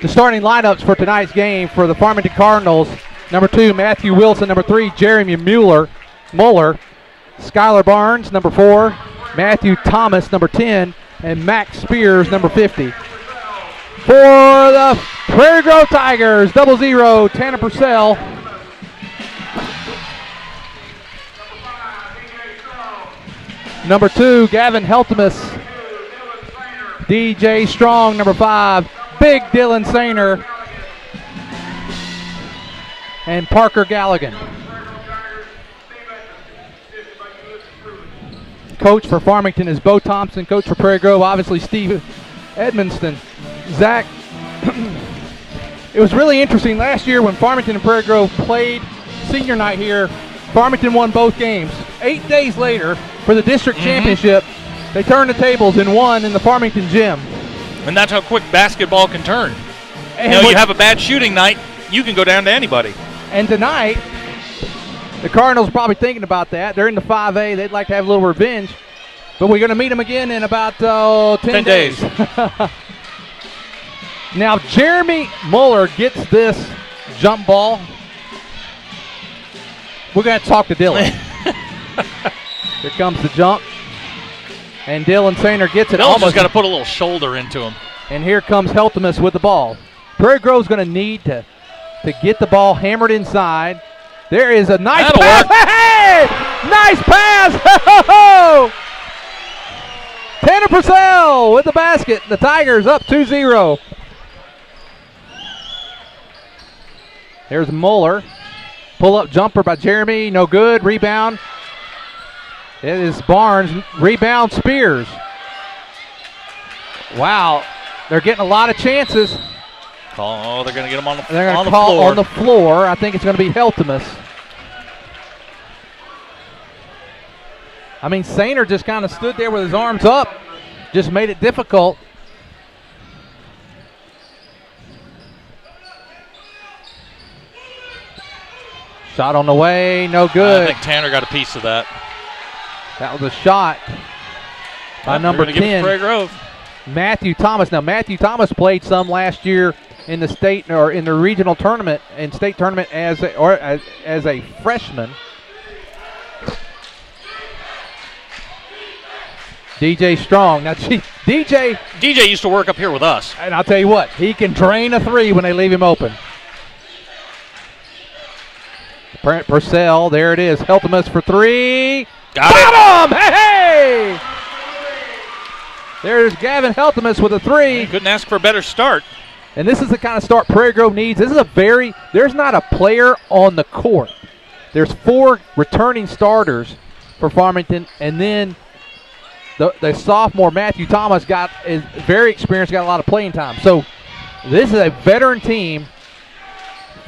The starting lineups for tonight's game for the Farmington Cardinals: number 2, Matthew Wilson; number 3, Jeremy Muller; Skylar Barnes, number 4, Matthew Thomas, number 10, and Max Spears, number 50. For the Prairie Grove Tigers, 0-0, Tanner Purcell. Number 2, Gavin Heltemus. DJ Strong, number 5. Big Dylan Sainer. And Parker Galligan. Coach for Farmington is Bo Thompson. Coach for Prairie Grove, obviously, Steve Edmonston. Zach, it was really interesting last year when Farmington and Prairie Grove played senior night here. Farmington won both games. 8 days later, for the district championship, they turned the tables and won in the Farmington gym. And that's how quick basketball can turn. And you have a bad shooting night, you can go down to anybody. And tonight, the Cardinals are probably thinking about that. They're in the 5A. They'd like to have a little revenge. But we're going to meet them again in about 10 days. Now, Jeremy Muller gets this jump ball. We're going to talk to Dylan. Here comes the jump. And Dylan Sainer gets it. Dylan's just got to put a little shoulder into him. And here comes Heltemus with the ball. Prairie Grove's going to need to get the ball hammered inside. There is a nice pass. Hey! Nice pass! Tanner Purcell with the basket. The Tigers up 2-0. There's Muller. Pull-up jumper by Jeremy. No good. Rebound. It is Barnes. Rebound Spears. Wow. They're getting a lot of chances. Oh, they're going to get him on the floor. They're going to call on the floor. I think it's going to be Heltemus. I mean, Sainer just kind of stood there with his arms up. Just made it difficult. Shot on the way, no good. I think Tanner got a piece of that. That was a shot by number 10, Prairie Grove. Matthew Thomas. Now, Matthew Thomas played some last year in the state or in the regional tournament and state tournament as a freshman. DJ Strong. Now, DJ used to work up here with us. And I'll tell you what, he can drain a three when they leave him open. Purcell, there it is. Heltemus for three. Got him! Hey! There's Gavin Heltemus with a three. Couldn't ask for a better start. And this is the kind of start Prairie Grove needs. This is there's not a player on the court. There's 4 returning starters for Farmington, and then the sophomore Matthew Thomas is very experienced, got a lot of playing time. So this is a veteran team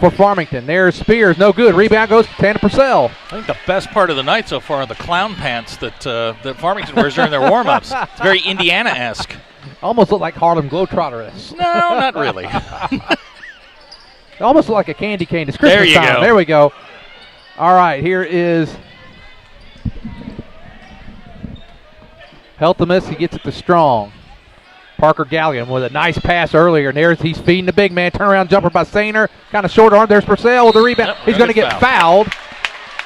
for Farmington. There's Spears, no good. Rebound goes to Tanner Purcell. I think the best part of the night so far are the clown pants that Farmington wears during their warm-ups. It's very Indiana-esque. Almost look like Harlem Globetrotters. No, not really. Almost look like a candy cane. It's Christmas there you time. Go. There we go. All right, here is Heltemus. He gets it to Strong. Parker Galligan with a nice pass earlier, and he's feeding the big man. Turnaround jumper by Sainer. Kind of short arm. There's Purcell with the rebound. He's going to get fouled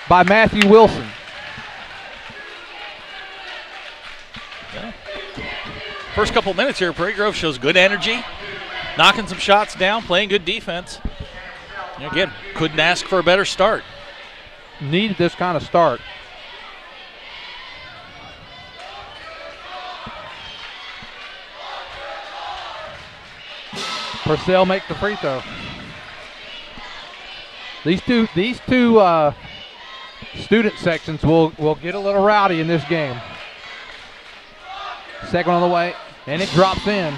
by Matthew Wilson. Yeah. First couple minutes here, Prairie Grove shows good energy, knocking some shots down, playing good defense. And again, couldn't ask for a better start. Needed this kind of start. Purcell makes the free throw. These two student sections will get a little rowdy in this game. Second on the way, and it drops in.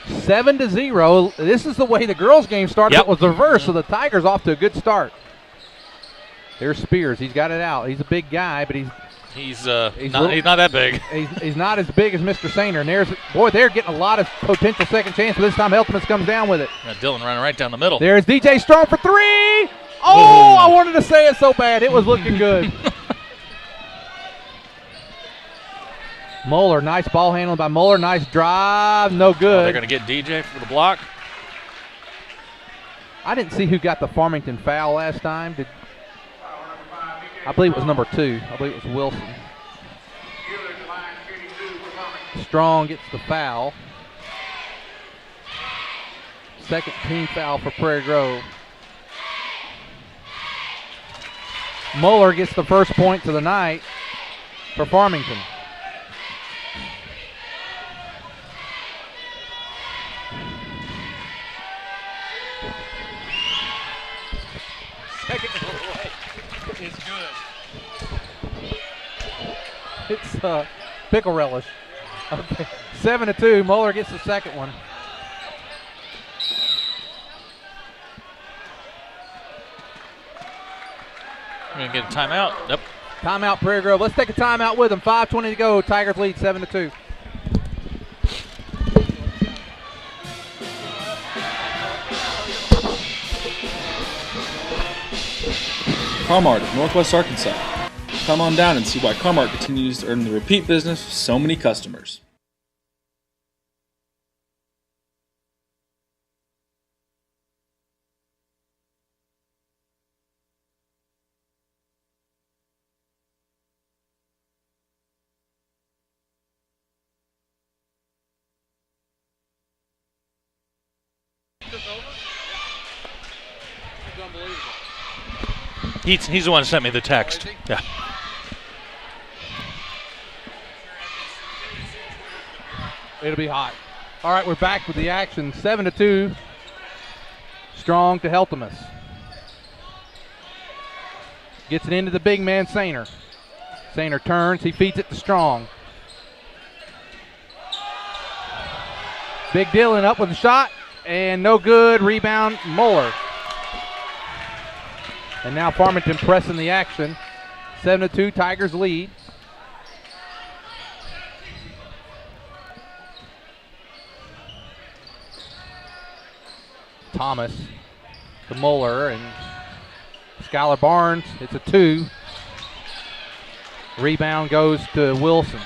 7-0. This is the way the girls' game started. It was the reverse, so the Tigers off to a good start. There's Spears. He's got it out. He's a big guy, but he's not that big. He's not as big as Mr. Sainer. And they're getting a lot of potential second chance, but this time Heltemus comes down with it. Dylan running right down the middle. There's DJ Strong for three. Oh, I wanted to say it so bad. It was looking good. Moeller, nice ball handling by Moeller. Nice drive, no Oh, good. they're going to get DJ for the block. I didn't see who got the Farmington foul last time. I believe it was number 2. I believe it was Wilson. Strong gets the foul. Second team foul for Prairie Grove. Moeller gets the first point to the night for Farmington. Second away is good. It's pickle relish. Okay. 7-2. Moeller gets the second one. We're going to get a timeout. Yep. Timeout, Prairie Grove. Let's take a timeout with them. 5:20 to go. Tigers lead 7-2. Car-Mart of Northwest Arkansas. Come on down and see why Car-Mart continues to earn the repeat business with so many customers. He's the one who sent me the text. Yeah. It'll be hot. All right, we're back with the action. 7-2. Strong to Heltemus. Gets it into the big man, Sainer. Sainer turns. He feeds it to Strong. Big Dylan up with a shot. And no good. Rebound, Moeller. And now Farmington pressing the action. 7-2, Tigers lead. Thomas to Moeller and Skylar Barnes. It's a 2. Rebound goes to Wilson.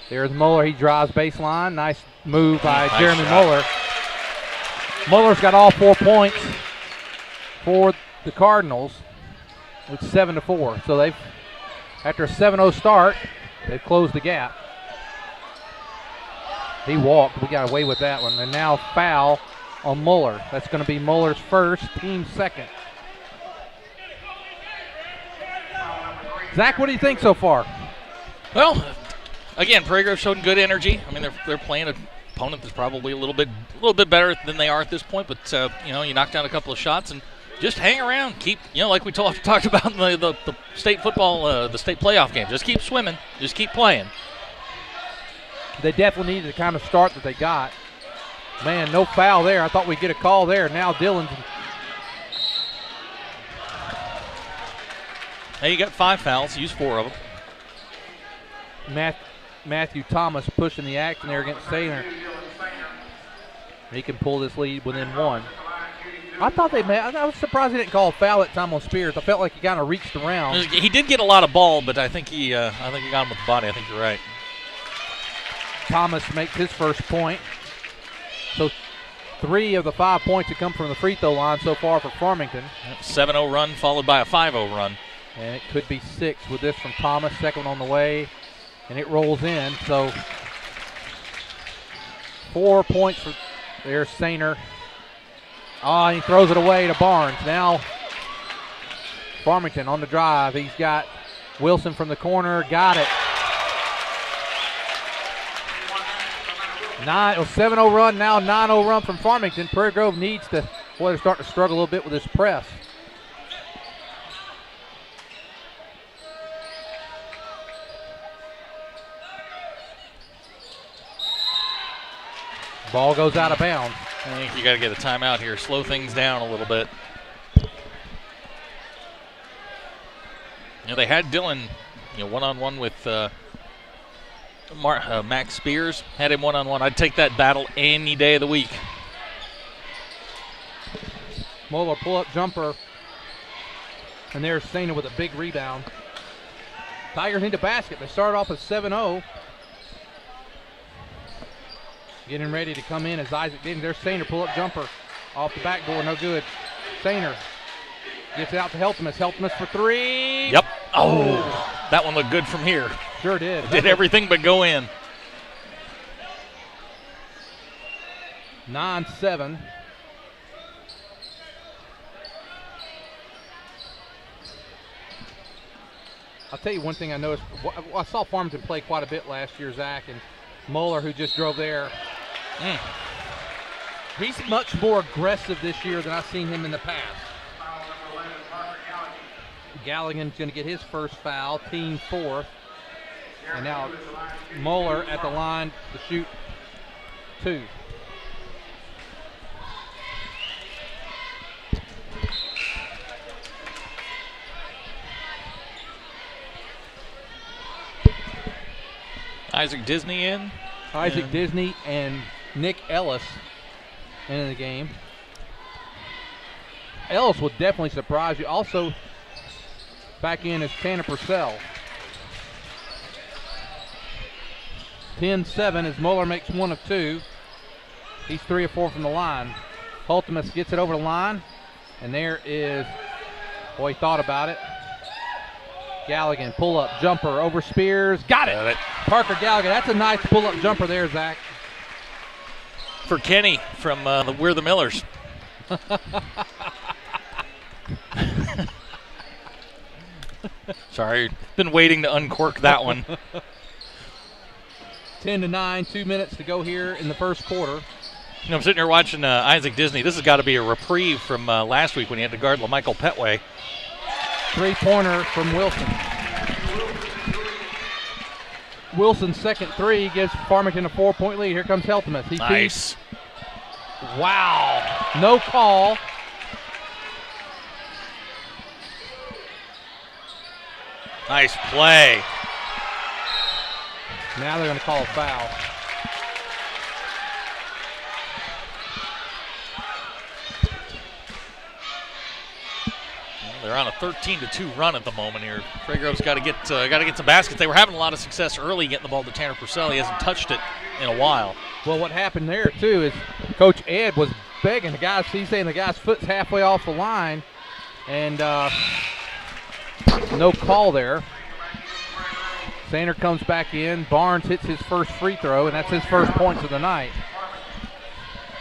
There's Moeller. He drives baseline. Nice move by Jeremy Moeller. Moeller's got all 4 points for the Cardinals with 7-4. So they've, after a 7-0 start, they've closed the gap. He walked. We got away with that one. And now foul on Moeller. That's going to be Moeller's first, team second. Zach, what do you think so far? Well, again, Prairie Grove showed good energy. I mean, they're playing an opponent that's probably a little bit better than they are at this point. But you knock down a couple of shots and just hang around. Keep, like we talked about in the state football, the state playoff game. Just keep swimming. Just keep playing. They definitely needed the kind of start that they got. Man, no foul there. I thought we'd get a call there. Now Dillon's. Hey, you got 5 fouls. Use 4 of them. Matthew Thomas pushing the action there against Sainer. He can pull this lead within 1. I thought I was surprised he didn't call a foul that time on Spears. I felt like he kind of reached around. He did get a lot of ball, but I think he got him with the body. I think you're right. Thomas makes his first point. So 3 of the 5 points have come from the free throw line so far for Farmington. 7-0 run followed by a 5-0 run. And it could be 6 with this from Thomas. Second one on the way. And it rolls in. So 4 points for there's Sainer. He throws it away to Barnes. Now Farmington on the drive. He's got Wilson from the corner. Got it. 7-0 run, now 9-0 run from Farmington. Prairie Grove needs to, they're starting to struggle a little bit with this press. Ball goes out of bounds. I think you got to get a timeout here. Slow things down a little bit. They had Dylan, one-on-one with Max Spears. Had him one-on-one. I'd take that battle any day of the week. Moeller pull-up jumper. And there's Sainer with a big rebound. Tigers need a basket. They start off at 7-0. Getting ready to come in as Isaac Disney. There's Sainer, pull-up jumper off the backboard, no good. Sainer gets it out to Heltemus. Heltemus for three. Yep. Oh, that one looked good from here. Sure did. Did everything but go in. 9-7. I'll tell you one thing I noticed. I saw Farmington play quite a bit last year, Zach, and Moeller, who just drove there. He's much more aggressive this year than I've seen him in the past. Galligan's going to get his first foul, team fourth. And now Moeller at the line to shoot two. Isaac Disney in. Isaac Disney and Nick Ellis in the game. Ellis will definitely surprise you. Also, back in is Tanner Purcell. 10-7 as Moeller makes 1 of 2. He's 3 of 4 from the line. Hultimus gets it over the line, and there is, boy, he thought about it. Galligan, pull-up jumper over Spears. Got it. Parker Galligan, that's a nice pull-up jumper there, Zach. For Kenny from We're the Millers. Sorry, been waiting to uncork that one. 10-9, 2 minutes to go here in the first quarter. You know, I'm sitting here watching Isaac Disney. This has got to be a reprieve from last week when he had to guard LaMichael Petway. Three-pointer from Wilson. Wilson's second three gives Farmington a 4-point lead. Here comes Heltemus. He Nice. Wow. No call. Nice play. Now they're going to call a foul. They're on a 13-2 run at the moment here. Prairie Grove's got to get some baskets. They were having a lot of success early getting the ball to Tanner Purcell. He hasn't touched it in a while. Well, what happened there too is Coach Ed was begging the guys. He's saying the guy's foot's halfway off the line, and no call there. Sander comes back in. Barnes hits his first free throw, and that's his first points of the night.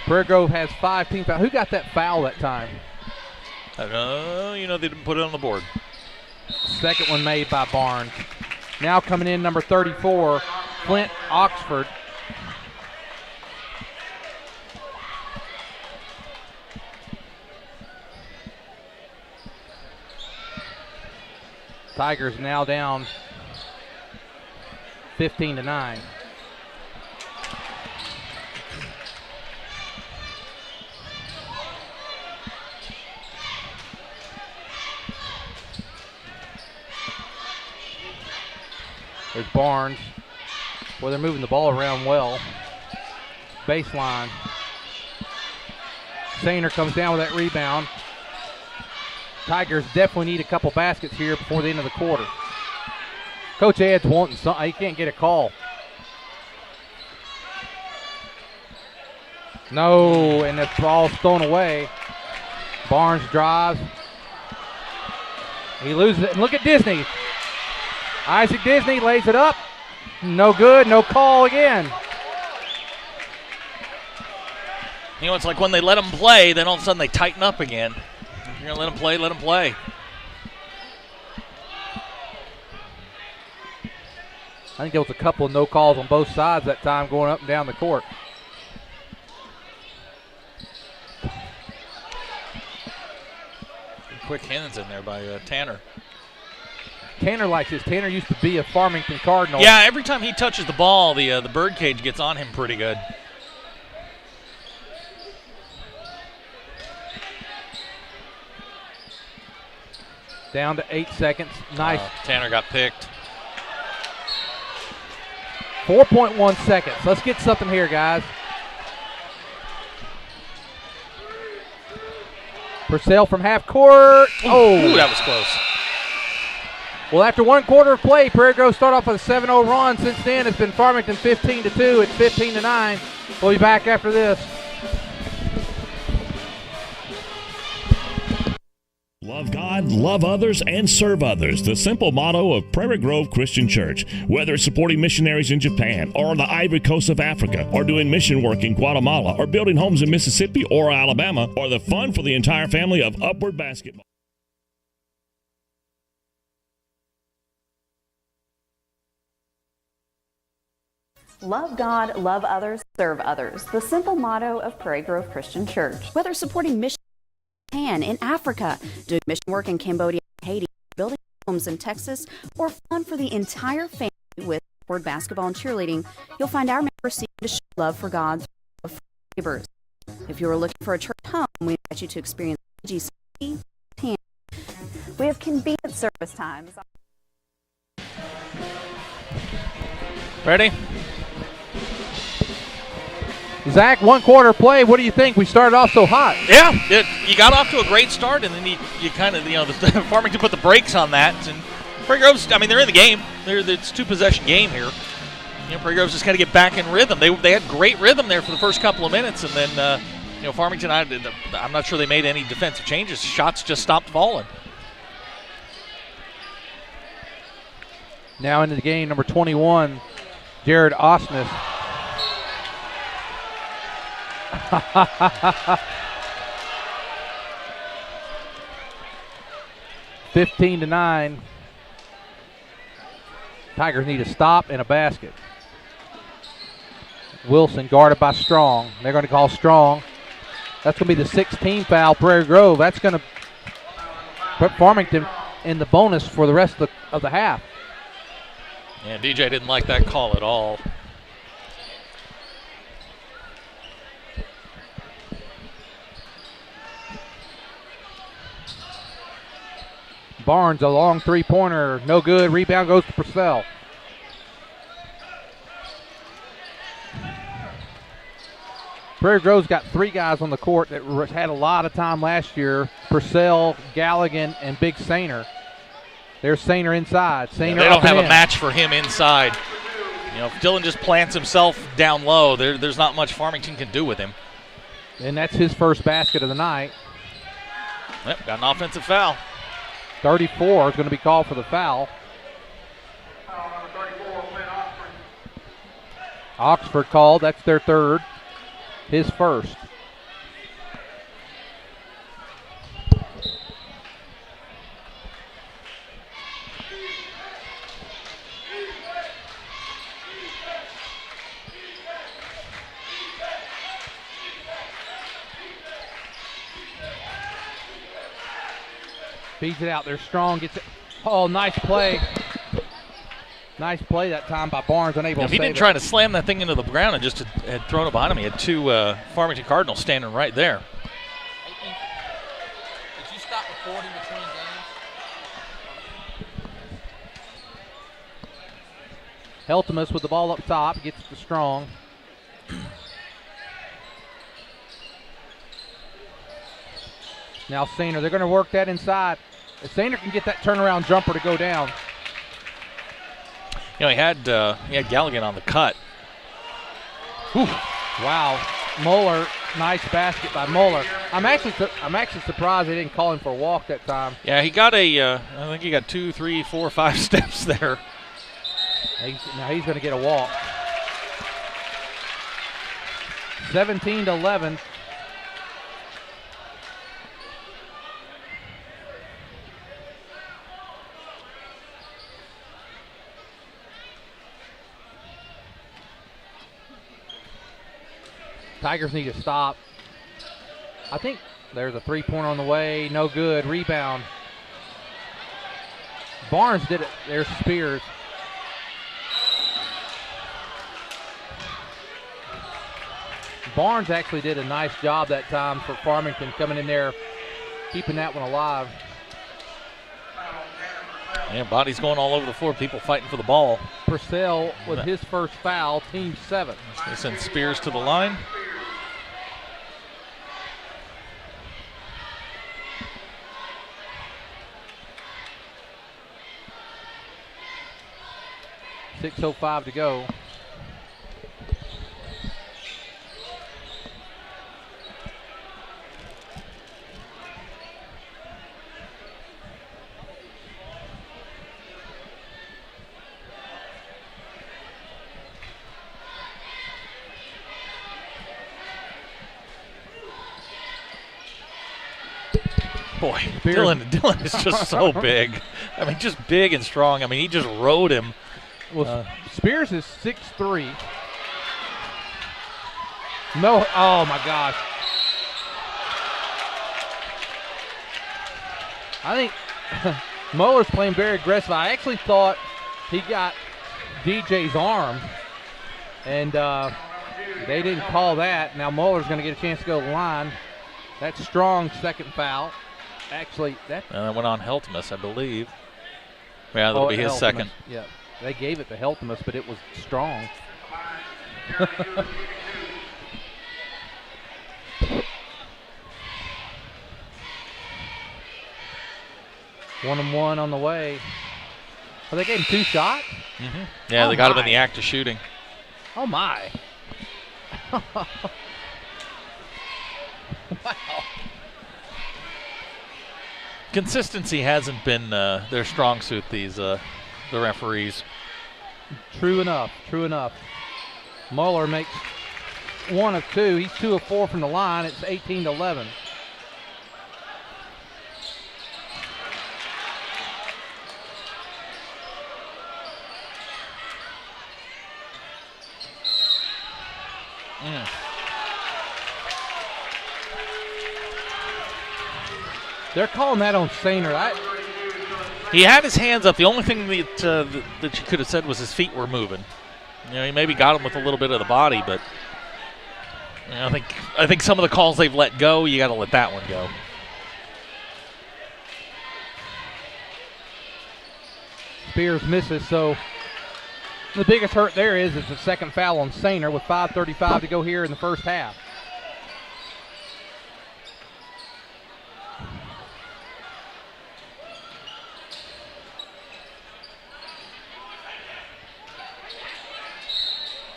Prairie Grove has 5 team fouls. Who got that foul that time? They didn't put it on the board. Second one made by Barnes. Now coming in, number 34, Flint Oxford. Tigers now down 15-9. There's Barnes. Boy, they're moving the ball around well. Baseline. Sainer comes down with that rebound. Tigers definitely need a couple baskets here before the end of the quarter. Coach Ed's wanting something. He can't get a call. No, and the ball's thrown away. Barnes drives. He loses it. And look at Disney. Isaac Disney lays it up. No good, no call again. You know, it's like when they let them play, then all of a sudden they tighten up again. If you're going to let them play, let them play. I think there was a couple of no calls on both sides that time going up and down the court. Quick hands in there by Tanner. Tanner likes this. Tanner used to be a Farmington Cardinal. Yeah, every time he touches the ball, the birdcage gets on him pretty good. Down to 8 seconds. Nice. Tanner got picked. 4.1 seconds. Let's get something here, guys. Purcell from half court. Ooh, that was close. Well, after 1 quarter of play, Prairie Grove start off with a 7-0 run. Since then, it's been Farmington 15-2. It's 15-9. We'll be back after this. Love God, love others, and serve others. The simple motto of Prairie Grove Christian Church. Whether it's supporting missionaries in Japan or the Ivory Coast of Africa, or doing mission work in Guatemala, or building homes in Mississippi or Alabama, or the fun for the entire family of Upward Basketball. Love God, love others, serve others. The simple motto of Prairie Grove Christian Church. Whether supporting mission in Africa, doing mission work in Cambodia and Haiti, building homes in Texas, or fun for the entire family with Upward Basketball and cheerleading, you'll find our members seeking to show love for God through love for neighbors. If you are looking for a church home, we invite you to experience GC. We have convenient service times. Ready? Zach, 1 quarter play. What do you think? We started off so hot. Yeah, you got off to a great start, and then you kind of, the Farmington put the brakes on that. And Prairie Grove's, I mean, they're in the game. It's a 2-possession game here. Prairie Grove's just got to get back in rhythm. They had great rhythm there for the first couple of minutes, and then, Farmington, I'm not sure they made any defensive changes. Shots just stopped falling. Now into the game, number 21, Jared Osmus. 15-9. Tigers need a stop and a basket. Wilson guarded by Strong. They're going to call Strong. That's going to be the 16th foul, Prairie Grove. That's going to put Farmington in the bonus for the rest of the half. Yeah, DJ didn't like that call at all. Barnes, a long three-pointer, no good. Rebound goes to Purcell. Prairie Grove's got 3 guys on the court that had a lot of time last year. Purcell, Galligan, and Big Sainer. There's Sainer inside. Sainer they don't have a match for him inside. If Dylan just plants himself down low, there's not much Farmington can do with him. And that's his first basket of the night. Yep, got an offensive foul. 34 is going to be called for the foul. Oxford called. That's their third. His first. Feeds it out there. Strong gets it. Oh, nice play. Nice play that time by Barnes, unable to save it. He didn't try to slam that thing into the ground and just had thrown it behind him. He had 2 Farmington Cardinals standing right there. Did you stop recording between games? Heltemus with the ball up top. Gets it to Strong. Now Sainer, they're going to work that inside. If Sainer can get that turnaround jumper to go down. He had Galligan on the cut. Whew. Wow, Moeller, nice basket by Moeller. I'm actually surprised they didn't call him for a walk that time. Yeah, he got I think he got 2, 3, 4, 5 steps there. Now he's going to get a walk. 17-11. Tigers need to stop. I think there's a three-pointer on the way. No good. Rebound. Barnes did it. There's Spears. Barnes actually did a nice job that time for Farmington, coming in there, keeping that one alive. Yeah, bodies going all over the floor. People fighting for the ball. Purcell with his first foul, team 7. They send Spears to the line. .6:05 to go. Boy, Spears. Dylan is just so big. I mean, just big and strong. I mean, he just rode him. Well, Spears is 6'3". No, oh my gosh. I think Muller's playing very aggressive. I actually thought he got DJ's arm, and they didn't call that. Now Muller's going to get a chance to go to the line. That's Strong's second foul. Actually, that went on Heltemus, I believe. Yeah, that'll be his Heltemus. second. Yeah, they gave it to Heltemus, but it was Strong. One and one on the way. Oh, they gave him 2 shots? Mm-hmm. Yeah, they got him in the act of shooting. Oh, my. Wow. Consistency hasn't been their strong suit, the referees. True enough, true enough. Muller makes 1 of 2. He's 2 of 4 from the line. It's 18-11. They're calling that on Sainer. He had his hands up. The only thing that you could have said was his feet were moving. You know, he maybe got him with a little bit of the body, but you know, I think some of the calls they've let go, you got to let that one go. Spears misses, so the biggest hurt there is the second foul on Sainer with 5:35 to go here in the first half.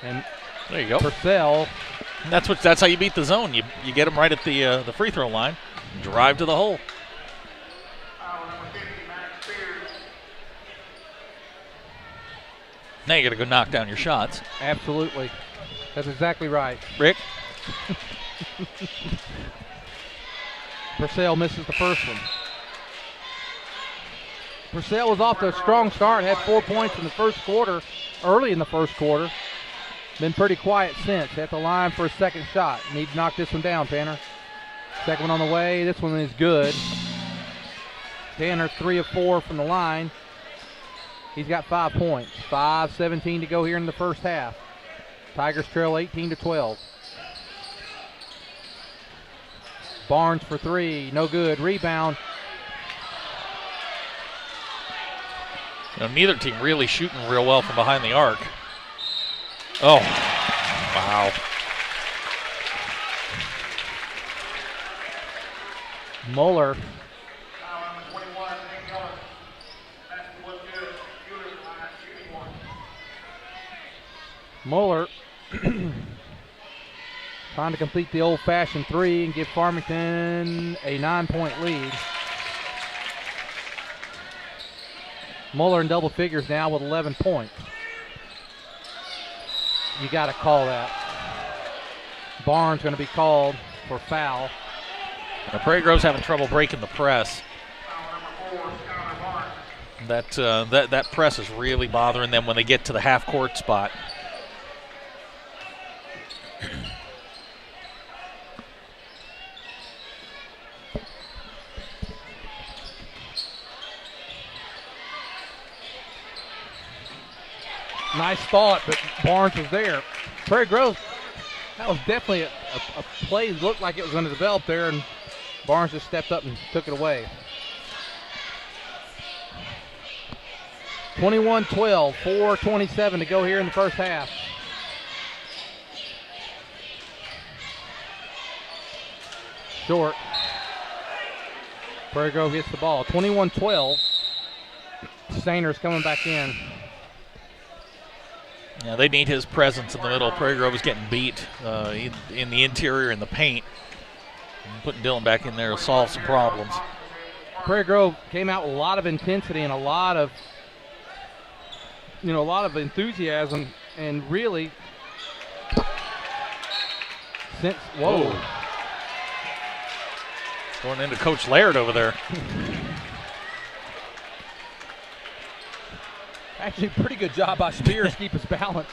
And there you go. Purcell. That's how you beat the zone. You get them right at the free throw line, drive to the hole. Now you got to go knock down your shots. Absolutely. That's exactly right. Rick? Purcell misses the first one. Purcell was off to a strong start, had 4 points in the first quarter, early in the first quarter. Been pretty quiet since. At the line for a second shot. Need to knock this one down, Tanner. Second one on the way. This one is good. Tanner 3 of 4 from the line. He's got 5 points. 5:17 to go here in the first half. Tigers trail 18-12. Barnes for 3. No good. Rebound. You know, neither team really shooting real well from behind the arc. Oh, wow. Muller. Muller trying to complete the old-fashioned 3 and give Farmington a 9-point lead. Muller in double figures now with 11 points. You got to call that. Barnes going to be called for foul. Now, Prairie Grove's having trouble breaking the press. That press is really bothering them when they get to the half-court spot. Nice thought, but Barnes was there. Prairie Grove, that was definitely a play that looked like it was going to develop there, and Barnes just stepped up and took it away. 21-12, 4:27 to go here in the first half. Short. Prairie Grove gets the ball. 21-12. Stainer's coming back in. Yeah, they need his presence in the middle. Prairie Grove is getting beat in the interior in the paint. And putting Dylan back in there will solve some problems. Prairie Grove came out with a lot of intensity and a lot of enthusiasm, and really since Going into Coach Laird over there. Actually, pretty good job by Spears to keep his balance.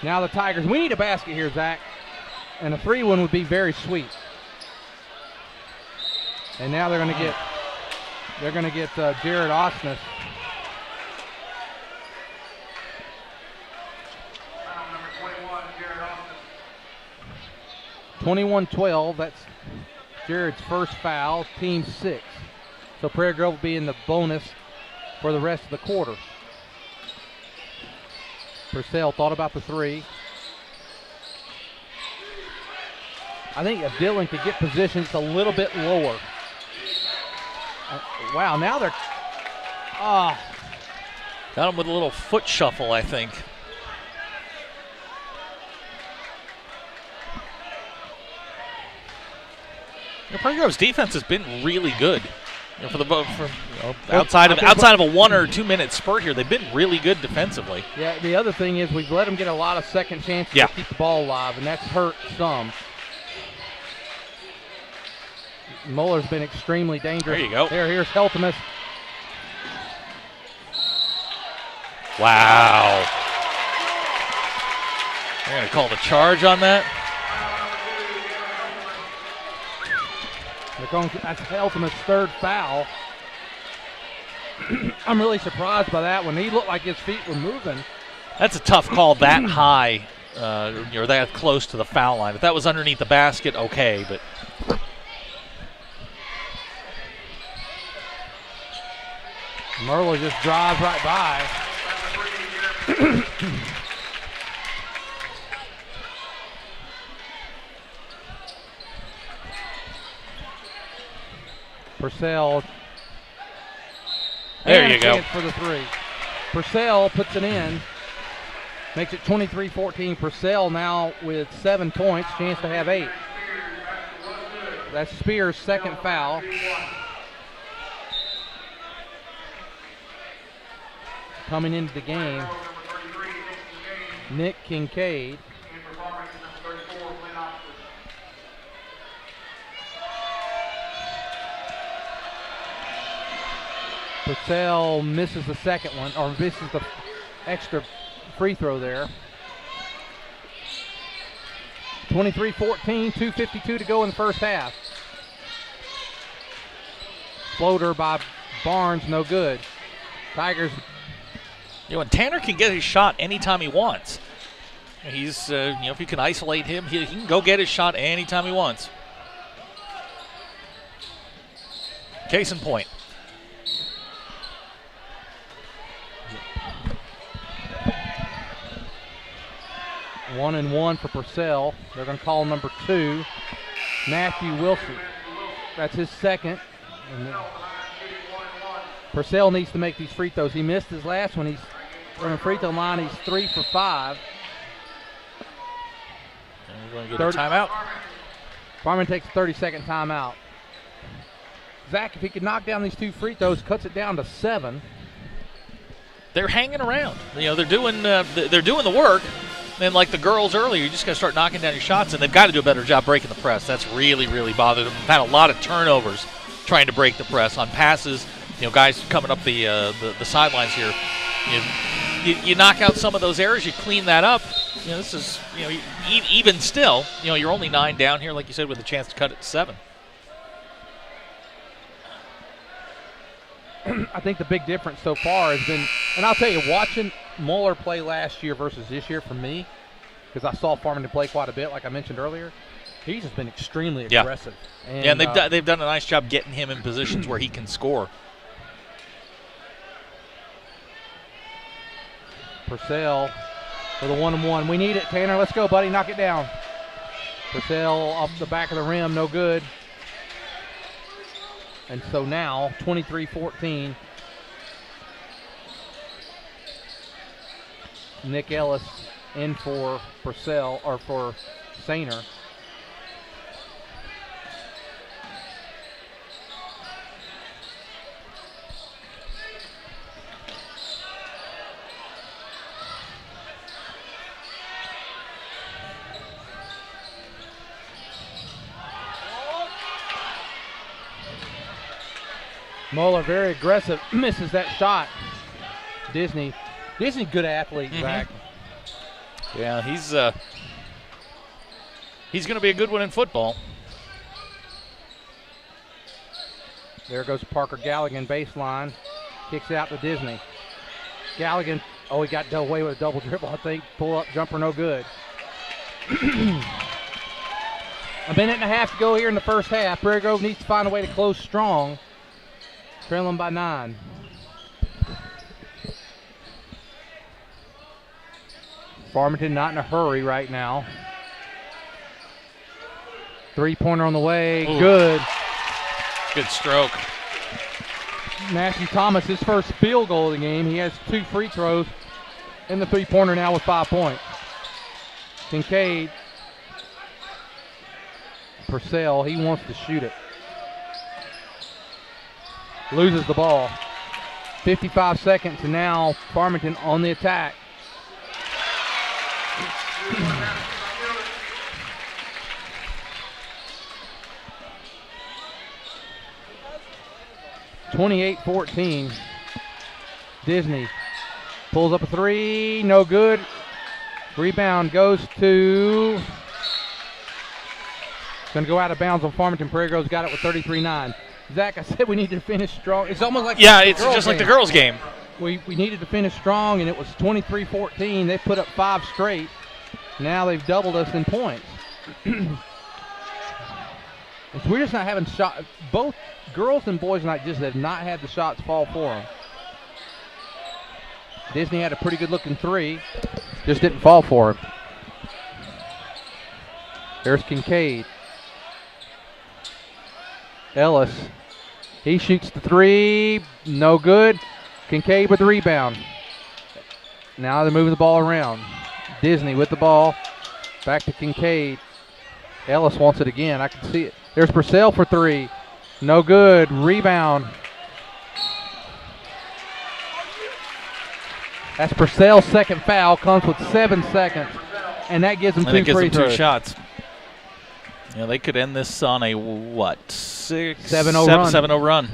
Now the Tigers, we need a basket here, Zach. And a 3-1 would be very sweet. And now they're going to get Jared Osnes. 21-12, that's Jared's first foul, team 6. So Prairie Grove will be in the bonus for the rest of the quarter. Purcell thought about the 3. I think if Dillon could get positions a little bit lower. Wow, now they're... Got him with a little foot shuffle, I think. Prairie Grove's defense has been really good. Outside of a 1 or 2 minute spurt here, they've been really good defensively. Yeah, the other thing is we've let them get a lot of second chances to keep the ball alive, and that's hurt some. Muller's been extremely dangerous. There you go. Here's Heltemus. Wow. They're going to call the charge on that. That's Heltemus' 3rd foul. I'm really surprised by that one. He looked like his feet were moving. That's a tough call that high, or that close to the foul line. If that was underneath the basket, okay, but... Merlo just drives right by. Purcell. There you go. For the 3. Purcell puts it in. Makes it 23-14. Purcell now with 7 points. Chance to have 8. That's Spears' 2nd foul. Coming into the game, Nick Kincaid. Purcell misses the second one, or misses the extra free throw there. 23-14, 2:52 to go in the first half. Floater by Barnes, no good. Tigers. And Tanner can get his shot anytime he wants. He's, if you can isolate him, he can go get his shot anytime he wants. Case in point. One and one for Purcell. They're going to call number 2, Matthew Wilson. That's his 2nd. Purcell needs to make these free throws. He missed his last one. He's on the free throw line. He's 3 for 5. And we're going to get a timeout. Farmington takes a 30-second timeout. Zach, if he could knock down these 2 free throws, cuts it down to 7. They're hanging around. They're doing the work. And like the girls earlier, you just got to start knocking down your shots, and they've got to do a better job breaking the press. That's really, really bothered them. They've had a lot of turnovers trying to break the press on passes. Guys coming up the sidelines here. You knock out some of those errors, you clean that up. This is even still, you're only 9 down here, like you said, with a chance to cut it to 7. I think the big difference so far has been, and I'll tell you, watching Muller play last year versus this year for me, because I saw Farmington play quite a bit, like I mentioned earlier, he's just been extremely aggressive. And they've done a nice job getting him in positions where he can score. Purcell for the 1-and-1. We need it, Tanner. Let's go, buddy. Knock it down. Purcell off the back of the rim, no good. And so now, 23-14. Nick Ellis in for Purcell, or for Sainer. Muller very aggressive, misses that shot. Disney, good athlete, Zach. Yeah, he's going to be a good one in football. There goes Parker Galligan, baseline. Kicks out to Disney. Galligan, he got away with a double dribble, I think. Pull-up jumper, no good. A minute and a half to go here in the first half. Prairie Grove needs to find a way to close strong. Trailing by 9. Farmington not in a hurry right now. Three-pointer on the way. Ooh. Good. Good stroke. Matthew Thomas, his first field goal of the game. He has 2 free throws in the three-pointer now with 5 points. Kincaid. Purcell, he wants to shoot it. Loses the ball. 55 seconds, and now Farmington on the attack. (28-14). Disney pulls up a 3, no good. Rebound goes to... Going to go out of bounds on Farmington. Prairie Grove's got it with 33-9. Zach, I said we need to finish strong. It's almost like it's just like the girls' game. We needed to finish strong, and it was 23-14. They put up 5 straight. Now they've doubled us in points. We're just not having shots. Both girls and boys tonight just have not had the shots fall for them. Disney had a pretty good-looking 3. Just didn't fall for him. There's Kincaid. Ellis. He shoots the 3. No good. Kincaid with the rebound. Now they're moving the ball around. Disney with the ball. Back to Kincaid. Ellis wants it again. I can see it. There's Purcell for 3. No good. Rebound. That's Purcell's second foul. Comes with 7 seconds. And that gives them 2 free throws. 2 shots. Yeah, they could end this on a, 7-0 run. 7-0 run.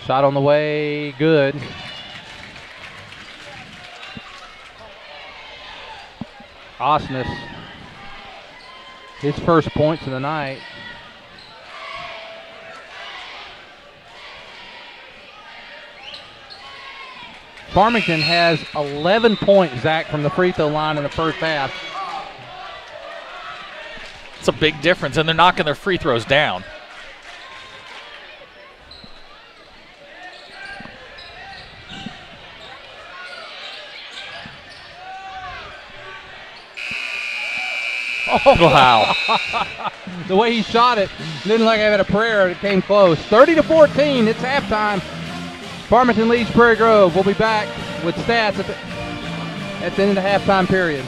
Shot on the way, good. Osnes, his first points of the night. Farmington has 11 points, Zach, from the free throw line in the first half. It's a big difference, and they're knocking their free throws down. Oh, wow. The way he shot it, didn't like I had a prayer. It came close. 30-14, it's halftime. Farmington leads Prairie Grove. We'll be back with stats at the end of the halftime period.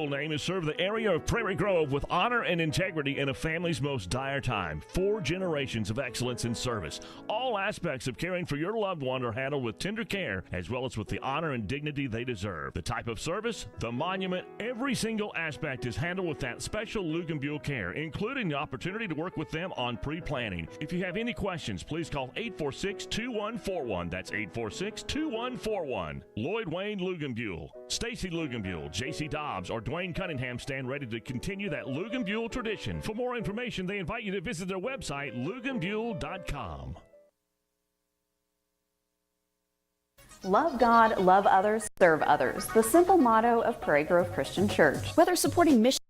Name has served the area of Prairie Grove with honor and integrity in a family's most dire time. 4 generations of excellence in service. All aspects of caring for your loved one are handled with tender care, as well as with the honor and dignity they deserve. The type of service, the monument, every single aspect is handled with that special Luganbuehl care, including the opportunity to work with them on pre-planning. If you have any questions, please call 846-2141. That's 846-2141. Lloyd Wayne Luganbuehl, Stacy Luganbuehl, J.C. Dobbs, or Dwayne Cunningham stand ready to continue that Luganbuehl tradition. For more information, they invite you to visit their website, luganbuehl.com. Love God, love others, serve others. The simple motto of Prairie Grove Christian Church. Whether supporting mission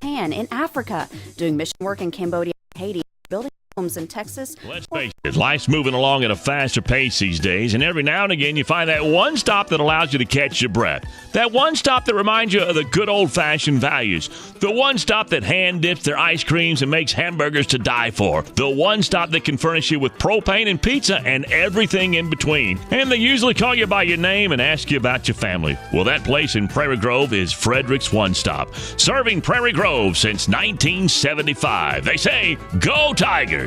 in Africa, doing mission work in Cambodia, Haiti, building homes in Texas. Let's face it, life's moving along at a faster pace these days, and every now and again you find that one stop that allows you to catch your breath. That one stop that reminds you of the good old-fashioned values. The one stop that hand dips their ice creams and makes hamburgers to die for. The one stop that can furnish you with propane and pizza and everything in between. And they usually call you by your name and ask you about your family. Well, that place in Prairie Grove is Frederick's One Stop, serving Prairie Grove since 1975. They say, go Tigers!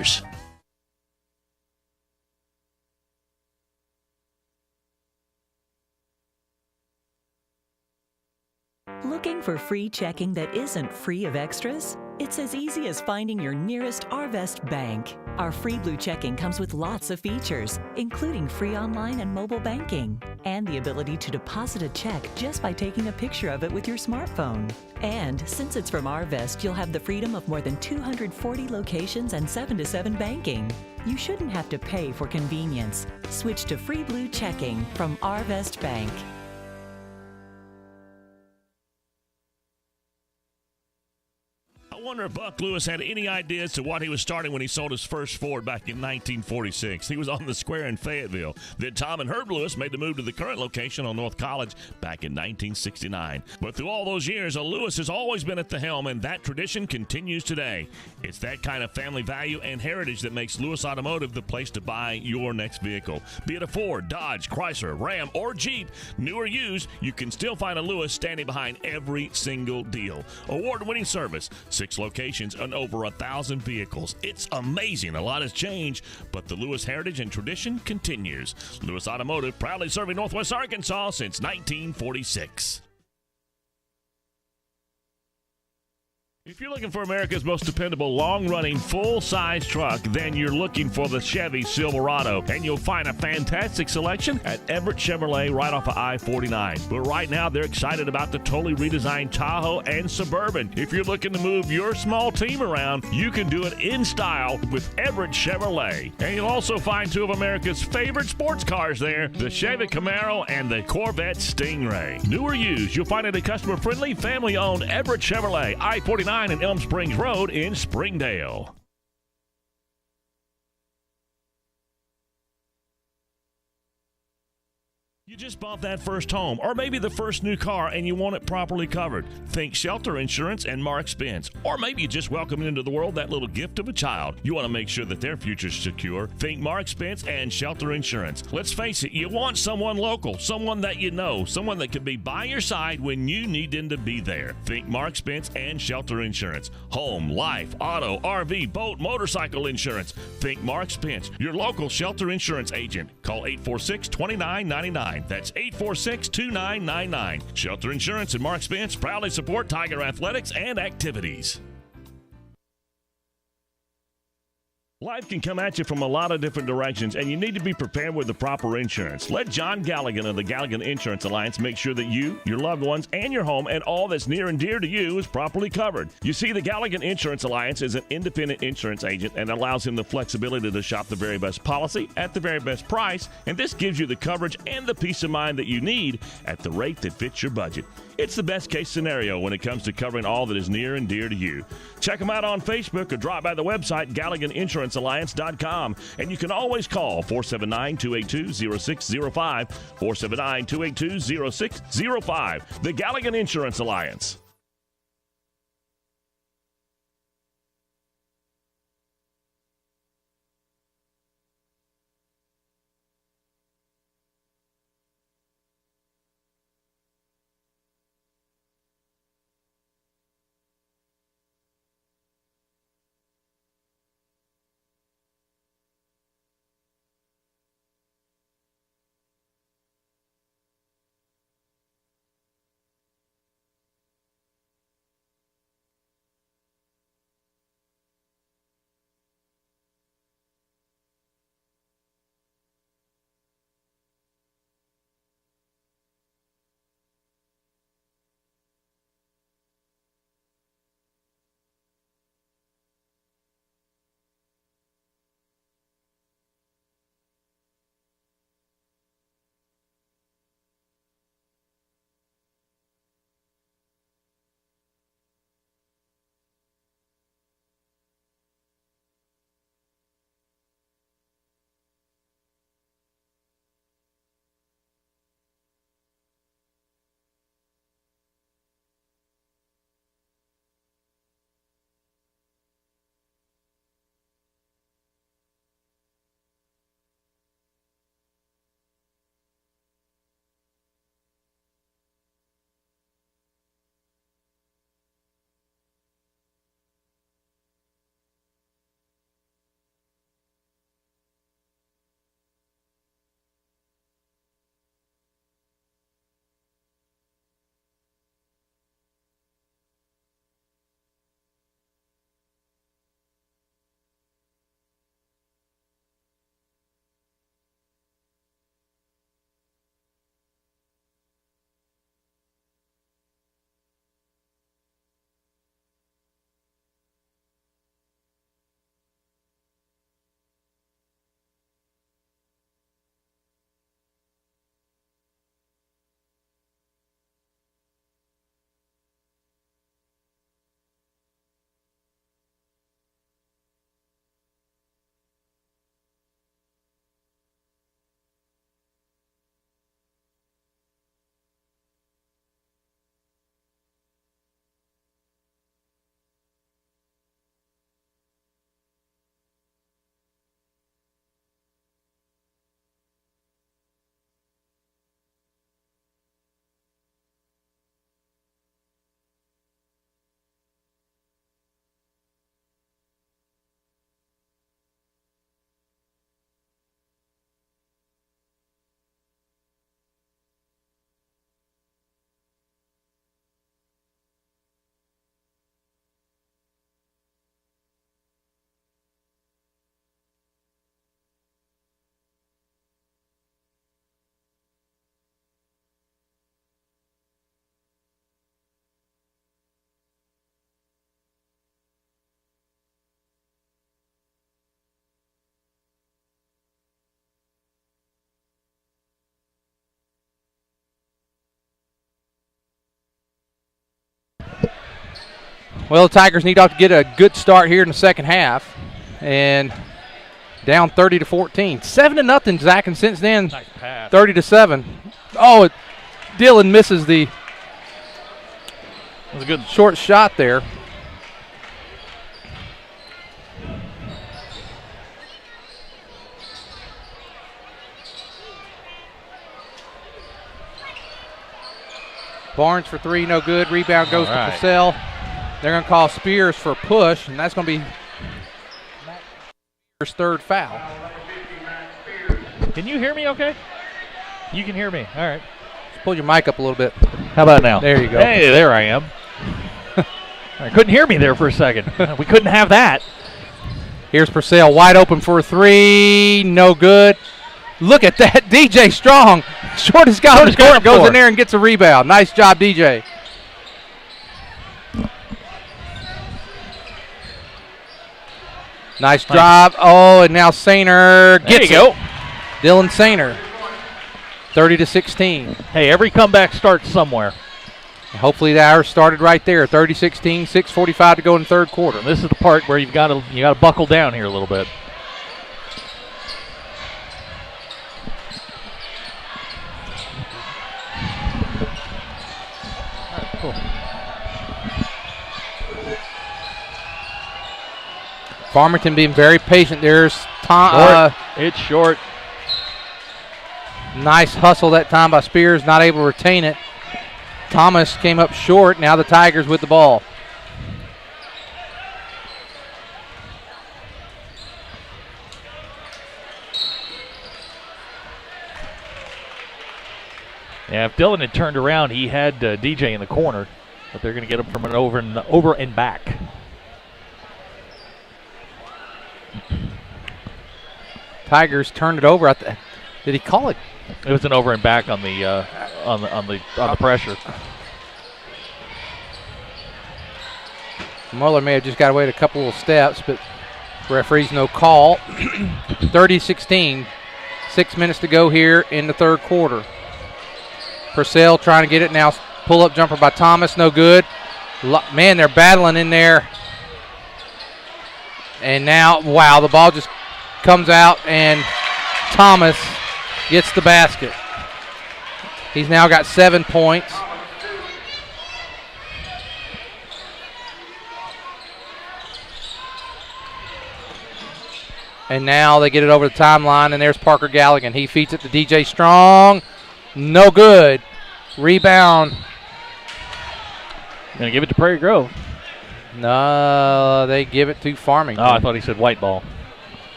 Looking for free checking that isn't free of extras? It's as easy as finding your nearest Arvest bank. Our free Blue checking comes with lots of features, including free online and mobile banking, and the ability to deposit a check just by taking a picture of it with your smartphone. And since it's from Arvest, you'll have the freedom of more than 240 locations and 7-to-7 banking. You shouldn't have to pay for convenience. Switch to free Blue checking from Arvest Bank. I wonder if Buck Lewis had any idea as to what he was starting when he sold his first Ford back in 1946. He was on the square in Fayetteville. Then Tom and Herb Lewis made the move to the current location on North College back in 1969. But through all those years, a Lewis has always been at the helm, and that tradition continues today. It's that kind of family value and heritage that makes Lewis Automotive the place to buy your next vehicle. Be it a Ford, Dodge, Chrysler, Ram, or Jeep, new or used, you can still find a Lewis standing behind every single deal. Award-winning service, 6 locations and over 1,000 vehicles. It's amazing. A lot has changed, but the Lewis heritage and tradition continues. Lewis Automotive, proudly serving Northwest Arkansas since 1946. If you're looking for America's most dependable, long-running, full-size truck, then you're looking for the Chevy Silverado, and you'll find a fantastic selection at Everett Chevrolet right off of I-49. But right now, they're excited about the totally redesigned Tahoe and Suburban. If you're looking to move your small team around, you can do it in style with Everett Chevrolet. And you'll also find 2 of America's favorite sports cars there, the Chevy Camaro and the Corvette Stingray. New or used, you'll find it at customer-friendly, family-owned Everett Chevrolet, I-49 and Elm Springs Road in Springdale. You just bought that first home, or maybe the first new car, and you want it properly covered. Think Shelter Insurance and Mark Spence. Or maybe you just welcomed into the world that little gift of a child. You want to make sure that their future's secure. Think Mark Spence and Shelter Insurance. Let's face it, you want someone local, someone that you know, someone that can be by your side when you need them to be there. Think Mark Spence and Shelter Insurance. Home, life, auto, RV, boat, motorcycle insurance. Think Mark Spence, your local Shelter Insurance agent. Call 846-2999. That's 846-2999. Shelter Insurance and Mark Spence proudly support Tiger Athletics and activities. Life can come at you from a lot of different directions, and you need to be prepared with the proper insurance. Let John Galligan of the Galligan Insurance Alliance make sure that you, your loved ones, and your home and all that's near and dear to you is properly covered. You see, the Galligan Insurance Alliance is an independent insurance agent and allows him the flexibility to shop the very best policy at the very best price, and this gives you the coverage and the peace of mind that you need at the rate that fits your budget. It's the best case scenario when it comes to covering all that is near and dear to you. Check them out on Facebook or drop by the website GalliganInsuranceAlliance.com. And you can always call 479-282-0605, 479-282-0605. The Galligan Insurance Alliance. Well, the Tigers need to get a good start here in the second half. And down 30-14. 7-0, Zach, and since then, Nice pass. 30-7. Oh, Dylan misses the That was a good short shot there. Barnes for three, no good. Rebound goes to Purcell. They're going to call Spears for a push, and that's going to be Spears' third foul. Can you hear me okay? You can hear me. All right. Just pull your mic up a little bit. How about now? There you go. Hey, there I am. I couldn't hear me there for a second. We couldn't have that. Here's Purcell wide open for a three. No good. Look at that. DJ Strong. Shortest guy on the court goes in there and gets a rebound. Nice job, DJ. Nice drive. Oh, and now Sainer gets it. There you go. Dylan Sainer. 30-16. Hey, every comeback starts somewhere. Hopefully the hour started right there. 30-16, 6:45 to go in the third quarter. This is the part where you got to buckle down here a little bit. Cool. Farmington being very patient. There's Tom. It's short. Nice hustle that time by Spears, not able to retain it. Thomas came up short. Now the Tigers with the ball. Yeah, if Dylan had turned around, he had DJ in the corner, but they're going to get him from an over and back. Tigers turned it over. Did he call it? It was an over and back on the pressure. Muller may have just got away a couple of steps, but referee's no call. 30-16. 6 minutes to go here in the third quarter. Purcell trying to get it now. Pull-up jumper by Thomas, no good. Man, they're battling in there. And now, wow, the ball just comes out, and Thomas gets the basket. He's now got 7 points. And now they get it over the timeline, and there's Parker Galligan. He feeds it to DJ Strong. No good. Rebound. Going to give it to Prairie Grove. No, they give it to Farmington. Oh, I thought he said white ball.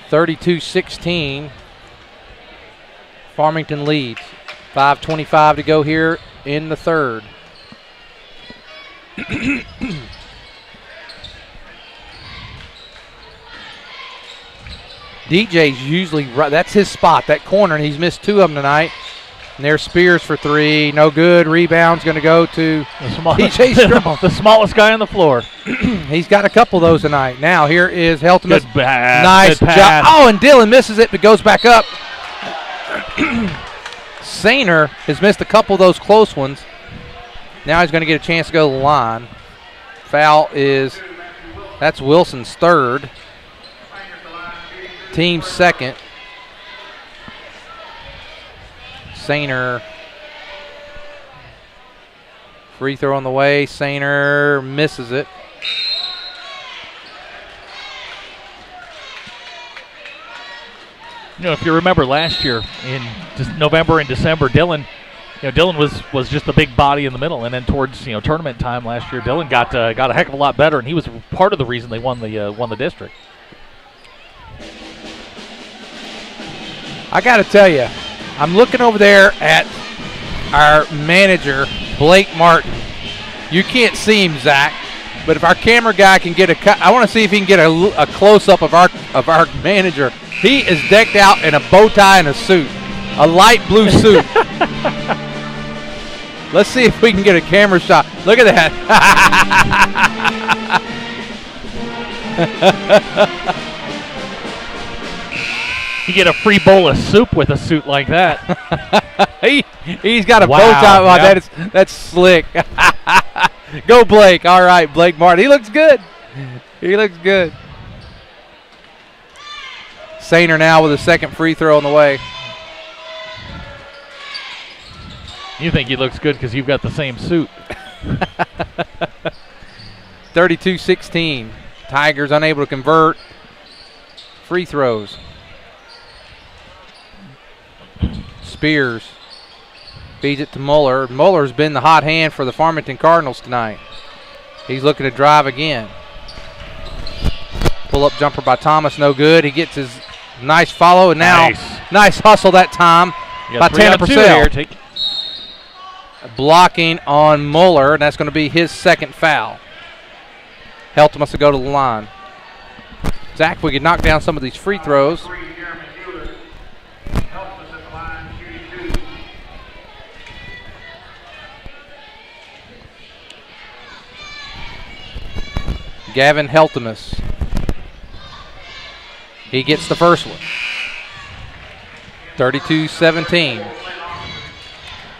32-16. Farmington leads. 5:25 to go here in the third. DJ's usually right. That's his spot, that corner, and he's missed 2 of them tonight. And there's Spears for 3. No good. Rebound's going to go to DJ Strong. The smallest guy on the floor. He's got a couple of those tonight. Now here is Heltemus. Good pass. Nice Good job. pass. Oh, and Dylan misses it but goes back up. Sainer has missed a couple of those close ones. Now he's going to get a chance to go to the line. Foul is, that's Wilson's third. Team's second. Sainer. Free throw on the way. Sainer misses it. You know, if you remember last year in November and December, Dylan was just the big body in the middle, and then towards tournament time last year, Dylan got a heck of a lot better, and he was part of the reason they won the district. I got to tell you, I'm looking over there at our manager, Blake Martin. You can't see him, Zach, but if our camera guy can get I want to see if he can get a close-up of our manager. He is decked out in a bow tie and a suit, a light blue suit. Let's see if we can get a camera shot. Look at that. You get a free bowl of soup with a suit like that. He's got a bow tie. Wow, yeah. That's slick. Go, Blake. All right, Blake Martin. He looks good. He looks good. Sainer now with a second free throw on the way. You think he looks good because you've got the same suit. 32-16. Tigers unable to convert. Free throws. Spears feeds it to Muller. Muller's been the hot hand for the Farmington Cardinals tonight. He's looking to drive again. Pull-up jumper by Thomas, no good. He gets his nice follow, and now nice hustle that time by Tanner Purcell. Blocking on Muller, and that's going to be his second foul. Helton must go to the line. Zach, we could knock down some of these free throws. Gavin Heltemus. He gets the first one. 32-17.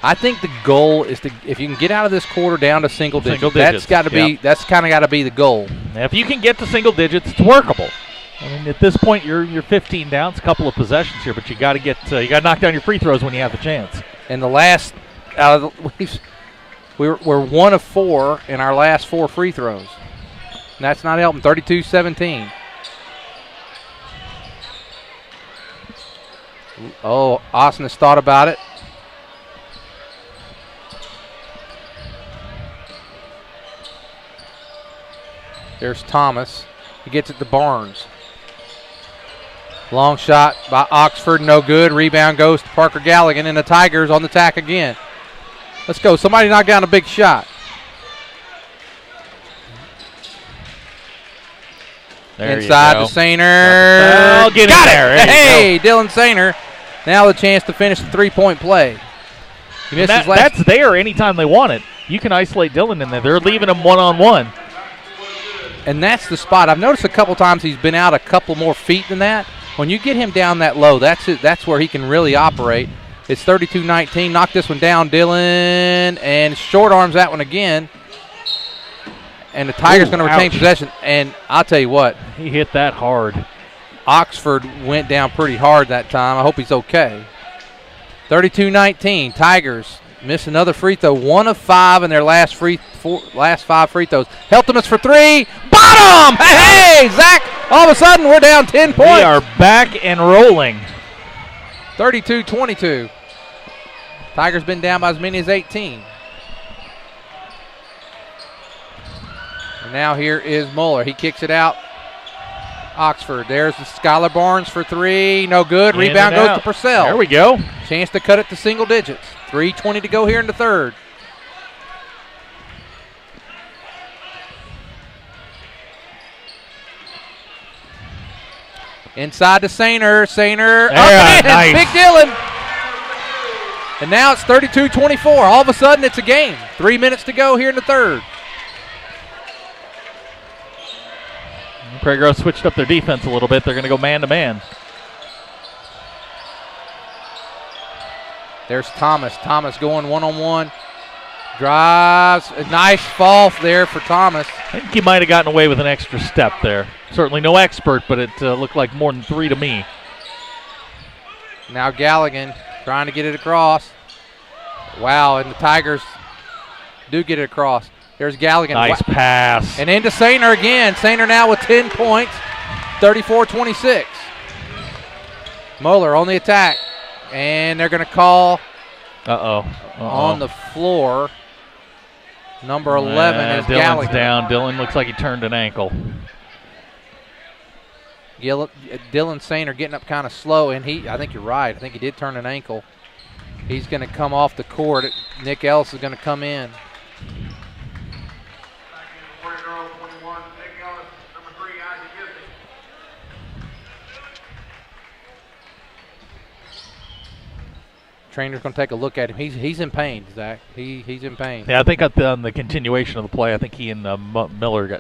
I think the goal is to, if you can get out of this quarter down to single digits, that's got to be, that's kind of got to be the goal. Now, if you can get to single digits, it's workable. I mean, at this point, you're 15 down. It's a couple of possessions here, but you got to get, you got to knock down your free throws when you have the chance. And the last, we're 1 of 4 in our last 4 free throws. And that's not helping. 32-17. Oh, Austin has thought about it. There's Thomas. He gets it to Barnes. Long shot by Oxford, no good. Rebound goes to Parker Galligan, and the Tigers on the attack again. Let's go. Somebody knock down a big shot. There inside to Sainer. Get Got it there. Hey, Dylan Sainer. Now the chance to finish the three-point play. That's there anytime they want it. You can isolate Dylan in there. They're leaving him one-on-one. And that's the spot. I've noticed a couple times he's been out a couple more feet than that. When you get him down that low, that's it. That's where he can really operate. It's 32-19. Knock this one down, Dylan. And short arms that one again. And the Tigers going to retain possession. And I'll tell you what. He hit that hard. Oxford went down pretty hard that time. I hope he's okay. 32-19. Tigers miss another free throw. 1 of 5 in their last 5 free throws. Heltemus for 3. Bottom! Hey, Zach! All of a sudden, we're down 10 points. We are back and rolling. 32-22. Tigers been down by as many as 18. And now here is Muller. He kicks it out. Oxford. There's the Skylar Barnes for 3. No good. Rebound goes to Purcell. There we go. Chance to cut it to single digits. 3:20 to go here in the third. Inside to Sainer. Sainer. Nice. Big Dylan. And now it's 32-24. All of a sudden, it's a game. 3 minutes to go here in the third. Prairie Grove switched up their defense a little bit. They're going to go man-to-man. There's Thomas. Thomas going one-on-one. Drives. A nice fall there for Thomas. I think he might have gotten away with an extra step there. Certainly no expert, but it looked like more than 3 to me. Now Galligan trying to get it across. Wow, and the Tigers do get it across. There's Galligan. Nice pass. And into Sainer again. Sainer now with 10 points. 34-26. Muller on the attack. And they're going to call on the floor. Number 11 is Dylan's Galligan. down. Dylan looks like he turned an ankle. Dylan Sainer getting up kind of slow, and I think you're right. I think he did turn an ankle. He's going to come off the court. Nick Ellis is going to come in. Trainer's going to take a look at him. He's in pain, Zach. He's in pain. Yeah, I think on the continuation of the play, I think he and Muller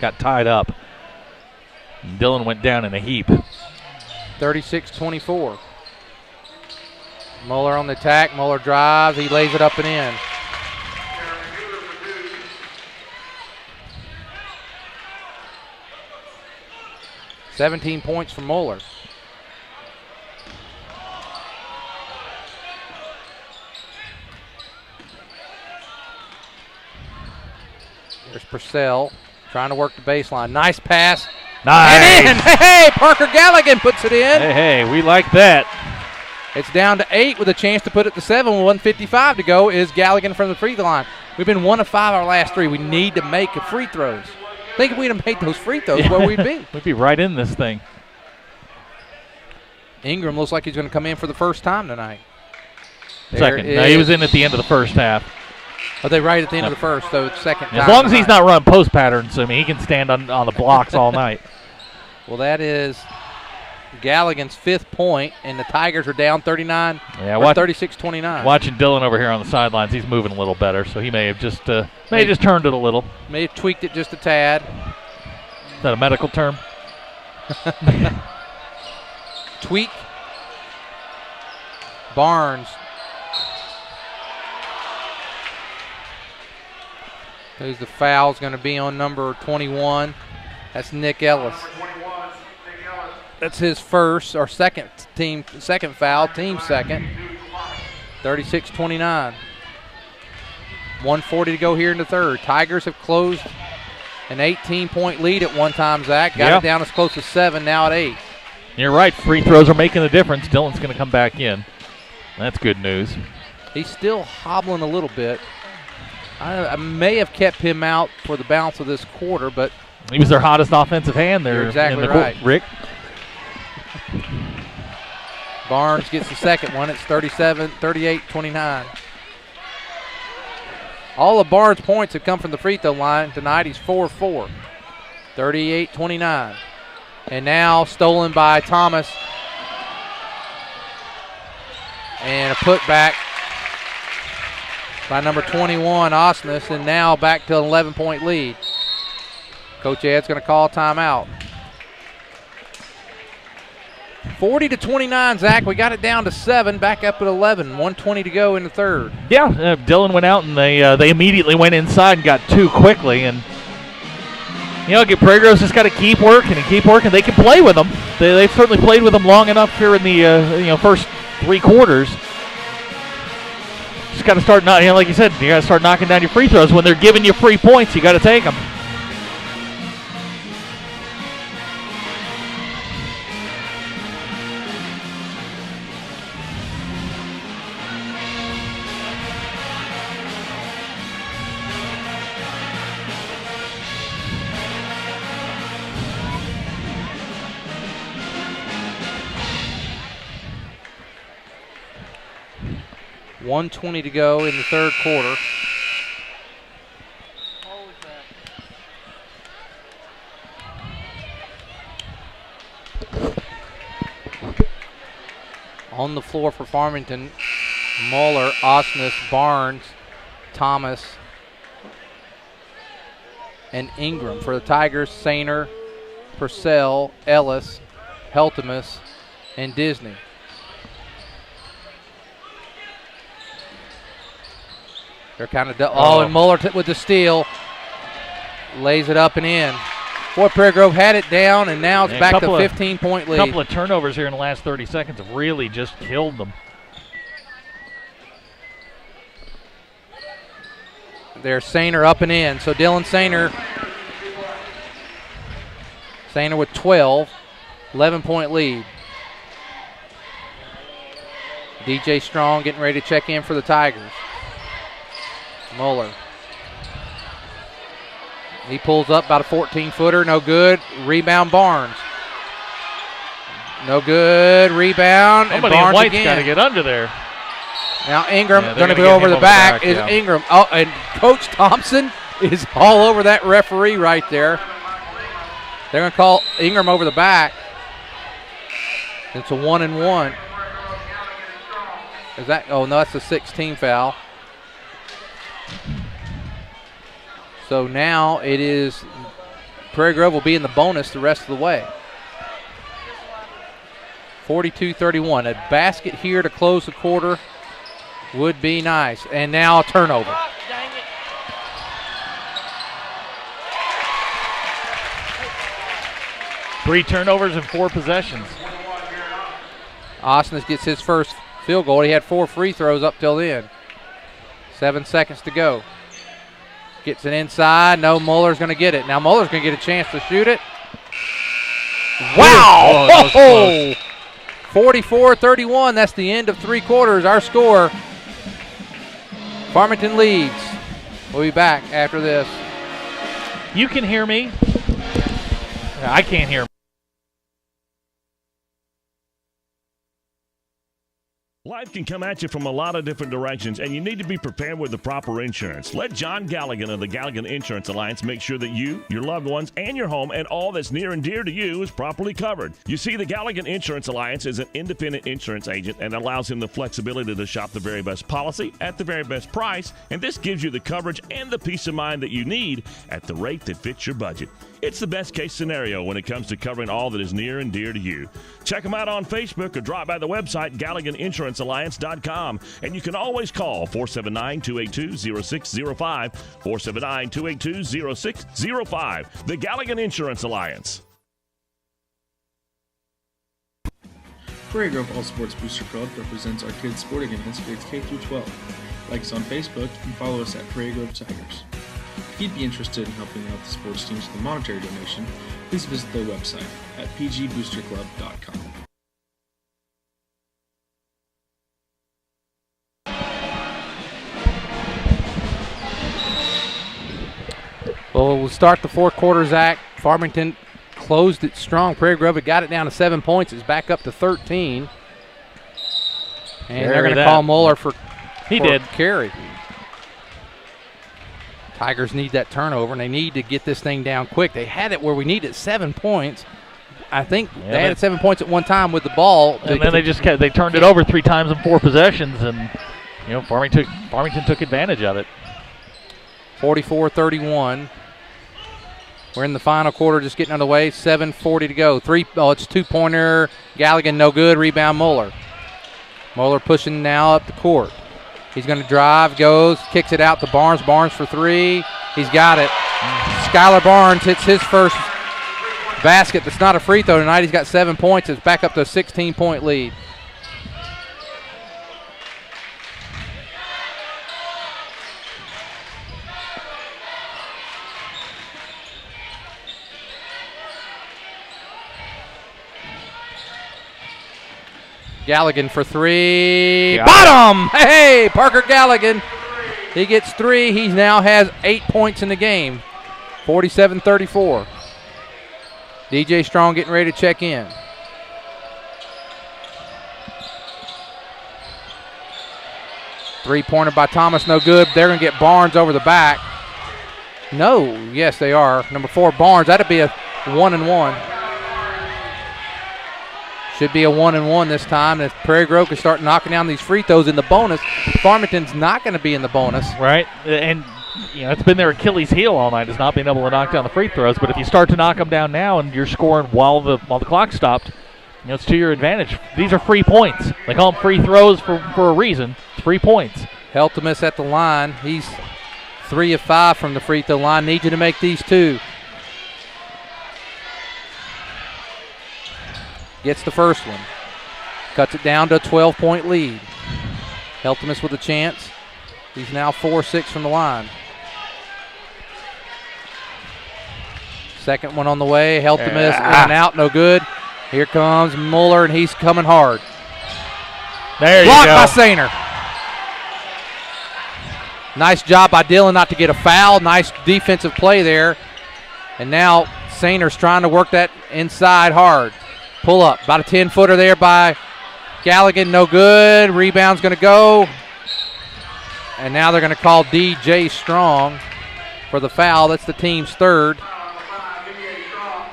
got tied up. And Dylan went down in a heap. 36-24. Muller on the attack. Muller drives. He lays it up and in. 17 points for Moeller. There's Purcell trying to work the baseline. Nice pass. Nice. And in. Hey, Parker Galligan puts it in. Hey, we like that. It's down to 8 with a chance to put it to 7 with 1:55 to go is Galligan from the free throw line. We've been 1 of 5 our last 3. We need to make free throws. Think if we'd have made those free throws, where we'd be. We'd be right in this thing. Ingram looks like he's going to come in for the first time tonight. Second. No, he was in at the end of the first half. Are they right at the end of the first, so it's second time. As long as he's not running post patterns, I mean, he can stand on the blocks all night. Well, that is Galligan's 5th point, and the Tigers are down 36-29. Watching Dylan over here on the sidelines, he's moving a little better, so he may have just turned it a little. May have tweaked it just a tad. Is that a medical term? Tweak. Barnes. Who's the foul's going to be on number 21. That's Nick Ellis. That's his first or second foul, team second. 36-29. 1:40 to go here in the third. Tigers have closed an 18-point lead at one time, Zach. Got it down as close as 7, now at 8. You're right. Free throws are making a difference. Dylan's going to come back in. That's good news. He's still hobbling a little bit. I may have kept him out for the balance of this quarter, but he was their hottest offensive hand there. You're exactly in the right. Rick. Barnes gets the second one. It's 38-29. All of Barnes' points have come from the free throw line tonight. He's 4-4. 38-29. And now stolen by Thomas. And a putback by number 21, Osnes, and now back to an 11-point lead. Coach Ed's going to call a timeout. 40-29, Zach. We got it down to 7, back up at 11. 1:20 to go in the third. Yeah, Dylan went out and they immediately went inside and got 2 quickly. And Prairie Grove's just got to keep working and keep working. They can play with them. They've certainly played with them long enough here in the first 3 quarters. Just got to start, like you said, you got to start knocking down your free throws. When they're giving you free points, you got to take them. $1:20 to go in the third quarter. On the floor for Farmington, Muller, Osnes, Barnes, Thomas, and Ingram. For the Tigers, Sainer, Purcell, Ellis, Heltemus, and Disney. They're kind of and Muller with the steal. Lays it up and in. Boy, Prairie Grove had it down, and now it's back to 15-point lead. A couple of turnovers here in the last 30 seconds have really just killed them. There's Sainer up and in. So Dylan Sainer with 12, 11-point lead. DJ Strong getting ready to check in for the Tigers. Muller. He pulls up about a 14-footer, no good. Rebound Barnes. No good. Rebound. Somebody and Barnes in white's again. got to get under there. Now Ingram going to go over the back. Ingram. Oh, and Coach Thompson is all over that referee right there. They're going to call Ingram over the back. It's a 1-and-1. Is that? Oh no, that's a 16 foul. So now it is Prairie Grove will be in the bonus the rest of the way. 42-31. A basket here to close the quarter would be nice. And now a turnover. 3 turnovers and 4 possessions. Osnes gets his first field goal. He had 4 free throws up till then. 7 seconds to go. Gets it inside. No, Muller's going to get it. Now Muller's going to get a chance to shoot it. Wow! Oh, 44-31. That's the end of 3 quarters. Our score. Farmington leads. We'll be back after this. You can hear me. I can't hear me. Life can come at you from a lot of different directions, and you need to be prepared with the proper insurance. Let John Galligan of the Galligan Insurance Alliance make sure that you, your loved ones, and your home and all that's near and dear to you is properly covered. You see, the Galligan Insurance Alliance is an independent insurance agent and allows him the flexibility to shop the very best policy at the very best price, and this gives you the coverage and the peace of mind that you need at the rate that fits your budget. It's the best case scenario when it comes to covering all that is near and dear to you. Check them out on Facebook or drop by the website GalliganInsuranceAlliance.com. And you can always call 479-282-0605, 479-282-0605. The Galligan Insurance Alliance. Prairie Grove All Sports Booster Club represents our kids' sporting events grades K through 12. Like us on Facebook and follow us at Prairie Grove Tigers. If you'd be interested in helping out the sports teams with a monetary donation, please visit their website at pgboosterclub.com. Well, we'll start the 4th quarter, Zach. Farmington closed it strong. Prairie Grove had got it down to 7 points. It's back up to 13. And they're going to call Muller for carry. Tigers need that turnover, and they need to get this thing down quick. They had it where we needed 7 points. I think they had 7 points at one time with the ball. And then they turned it over 3 times in 4 possessions, and Farmington took advantage of it. 44-31. We're in the final quarter, just getting underway. 7:40 to go. It's 2-pointer. Galligan, no good. Rebound, Muller. Muller pushing now up the court. He's going to drive, goes, kicks it out to Barnes. Barnes for 3. He's got it. Skylar Barnes hits his first basket. That's not a free throw tonight. He's got 7 points. It's back up to a 16-point lead. Galligan for 3. Bottom! Hey, Parker Galligan. He gets 3. He now has 8 points in the game. 47-34. DJ Strong getting ready to check in. Three-pointer by Thomas, no good. They're going to get Barnes over the back. No, yes, they are. Number 4, Barnes. That'd be a 1-and-1. Should be a 1-and-1 this time. If Prairie Grove can start knocking down these free throws in the bonus, Farmington's not going to be in the bonus. Right, and it's been their Achilles heel all night, is not being able to knock down the free throws. But if you start to knock them down now and you're scoring while the clock stopped, it's to your advantage. These are free points. They call them free throws for a reason. It's 3 points. Heltemus at the line. He's 3 of 5 from the free throw line. Need you to make these 2. Gets the first one. Cuts it down to a 12-point lead. Heltemus with a chance. He's now 4-6 from the line. Second one on the way. Heltemus in and out, no good. Here comes Muller, and he's coming hard. There you go. Blocked by Sainer. Nice job by Dillon not to get a foul. Nice defensive play there. And now Sainer's trying to work that inside hard. Pull up. About a 10-footer there by Galligan. No good. Rebound's going to go. And now they're going to call DJ Strong for the foul. That's the team's third.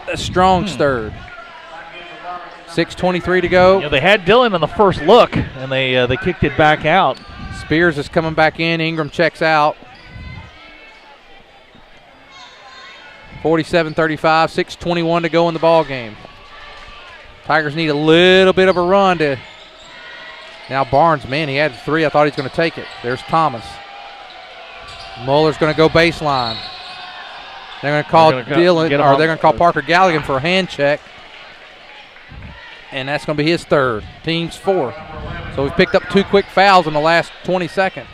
That's Strong's third. 6:23 to go. They had Dillon on the first look, and they kicked it back out. Spears is coming back in. Ingram checks out. 47-35, 6:21 to go in the ball game. Tigers need a little bit of a run to. Now Barnes, man, he had 3. I thought he was going to take it. There's Thomas. Muller's going to go baseline. They're going to call Dillon, or they're going to call Parker Galligan for a hand check. and that's going to be his third. Team's fourth. So we've picked up 2 quick fouls in the last 20 seconds.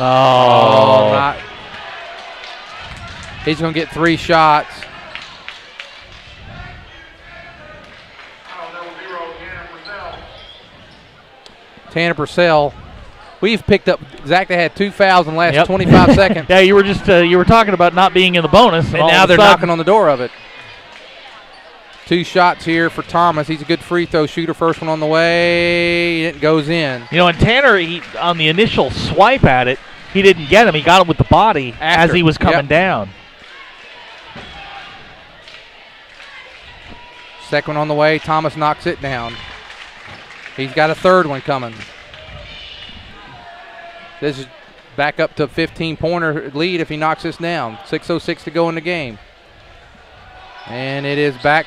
Oh. He's going to get 3 shots. Tanner Purcell. We've picked up exactly had 2 fouls in the last 25 seconds. Yeah, you were just you were talking about not being in the bonus, and now they're knocking on the door of it. 2 shots here for Thomas. He's a good free throw shooter. First one on the way. It goes in. You know, and Tanner, on the initial swipe at it, he didn't get him. He got him with the body as he was coming down. Second one on the way. Thomas knocks it down. He's got a third one coming. This is back up to a 15-pointer lead if he knocks this down. 6:06 to go in the game. And it is back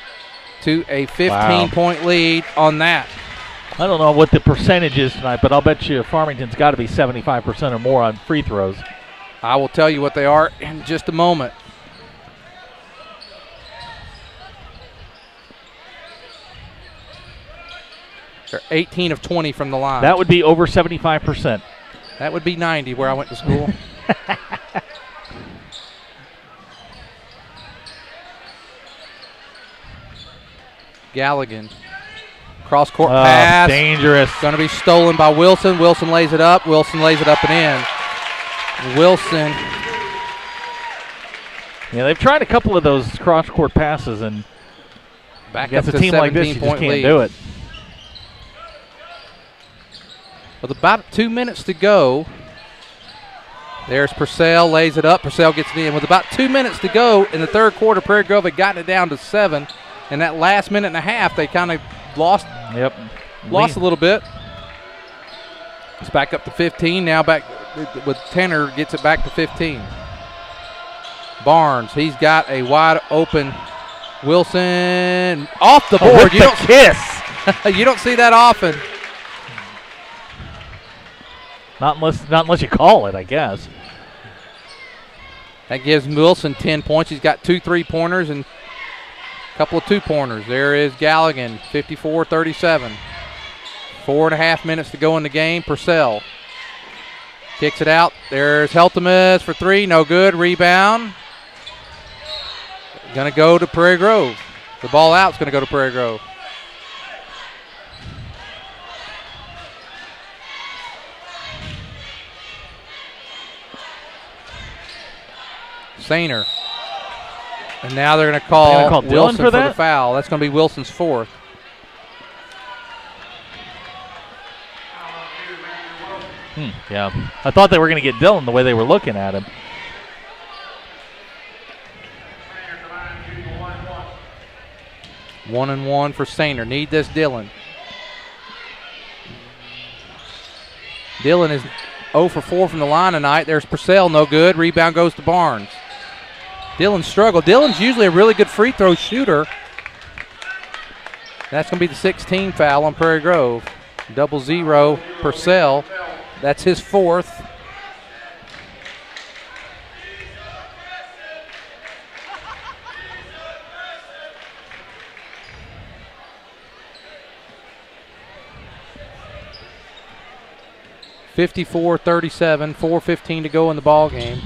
to a 15-point lead on that. I don't know what the percentage is tonight, but I'll bet you Farmington's got to be 75% or more on free throws. I will tell you what they are in just a moment. They're 18 of 20 from the line. That would be over 75%. That would be 90 where I went to school. Galligan. Cross-court pass. Dangerous. Going to be stolen by Wilson. Wilson lays it up. Wilson lays it up and in. Wilson. Yeah, they've tried a couple of those cross-court passes, and back against up a to team like this, you just can't lead. do it. With about 2 minutes to go, there's Purcell, lays it up. Purcell gets it in. With about 2 minutes to go in the third quarter, Prairie Grove had gotten it down to 7. And that last minute and a half, they kind of lost a little bit. It's back up to 15. Now back with Tanner, gets it back to 15. Barnes, he's got a wide open Wilson off the board. You don't kiss. You don't see that often. Not unless you call it, I guess. That gives Wilson 10 points. He's got 2 3-pointers and a couple of 2-pointers. There is Galligan, 54-37. 4.5 minutes to go in the game. Purcell kicks it out. There's Heltemus for 3. No good. Rebound. Going to go to Prairie Grove. The ball out is going to go to Prairie Grove. Sainer. And now they're going to call Wilson for the foul. That's going to be Wilson's 4th. Yeah. I thought they were going to get Dillon the way they were looking at him. One and one for Sainer. Need this Dillon. Dillon is 0 for 4 from the line tonight. There's Purcell, no good. Rebound goes to Barnes. Dillon struggled. Dillon's usually a really good free throw shooter. That's going to be the 16th foul on Prairie Grove. 0-0 Purcell. That's his 4th. (54-37), 4:15 to go in the ball game.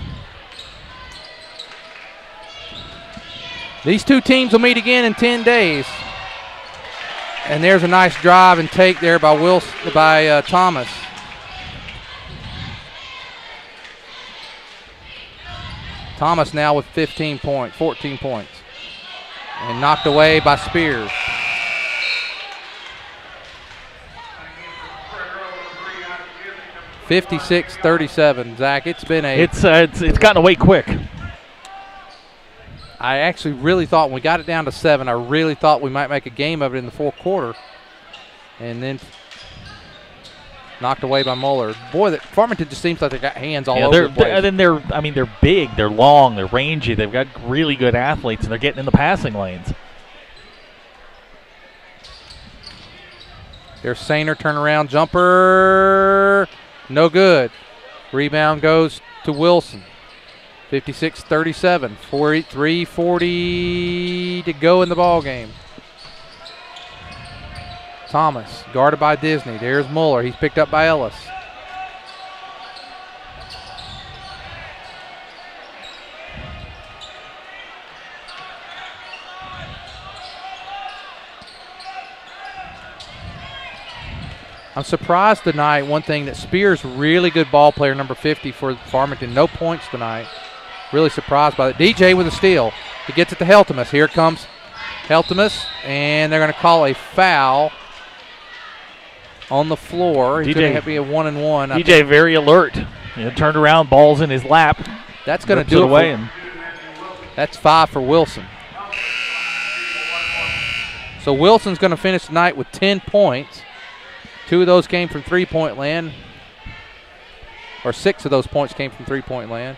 These two teams will meet again in 10 days. And there's a nice drive and take there by Thomas. Thomas now with 14 points. And knocked away by Spears. (56-37). Zach, it's been a... It's gotten away quick. I actually really thought when we got it down to 7, I really thought we might make a game of it in the fourth quarter. And then knocked away by Muller. Boy, Farmington just seems like they got hands all over the place. And they're big, they're long, they're rangy. They've got really good athletes, and they're getting in the passing lanes. There's Sainer, turnaround jumper. No good. Rebound goes to Wilson. 56-37. 3:40 to go in the ball game. Thomas guarded by Disney. There's Muller. He's picked up by Ellis. I'm surprised tonight, one thing, that Spears, really good ball player, number 50 for Farmington. No points tonight. Really surprised by that. DJ with a steal. He gets it to Heltemus. Here comes Heltemus, and they're going to call a foul on the floor. He's going to be a 1-and-1. DJ very alert. Turned around, ball's in his lap. That's going to do it away. That's 5 for Wilson. So Wilson's going to finish tonight with 10 points. 2 of those came from three-point land, or 6 of those points came from three-point land.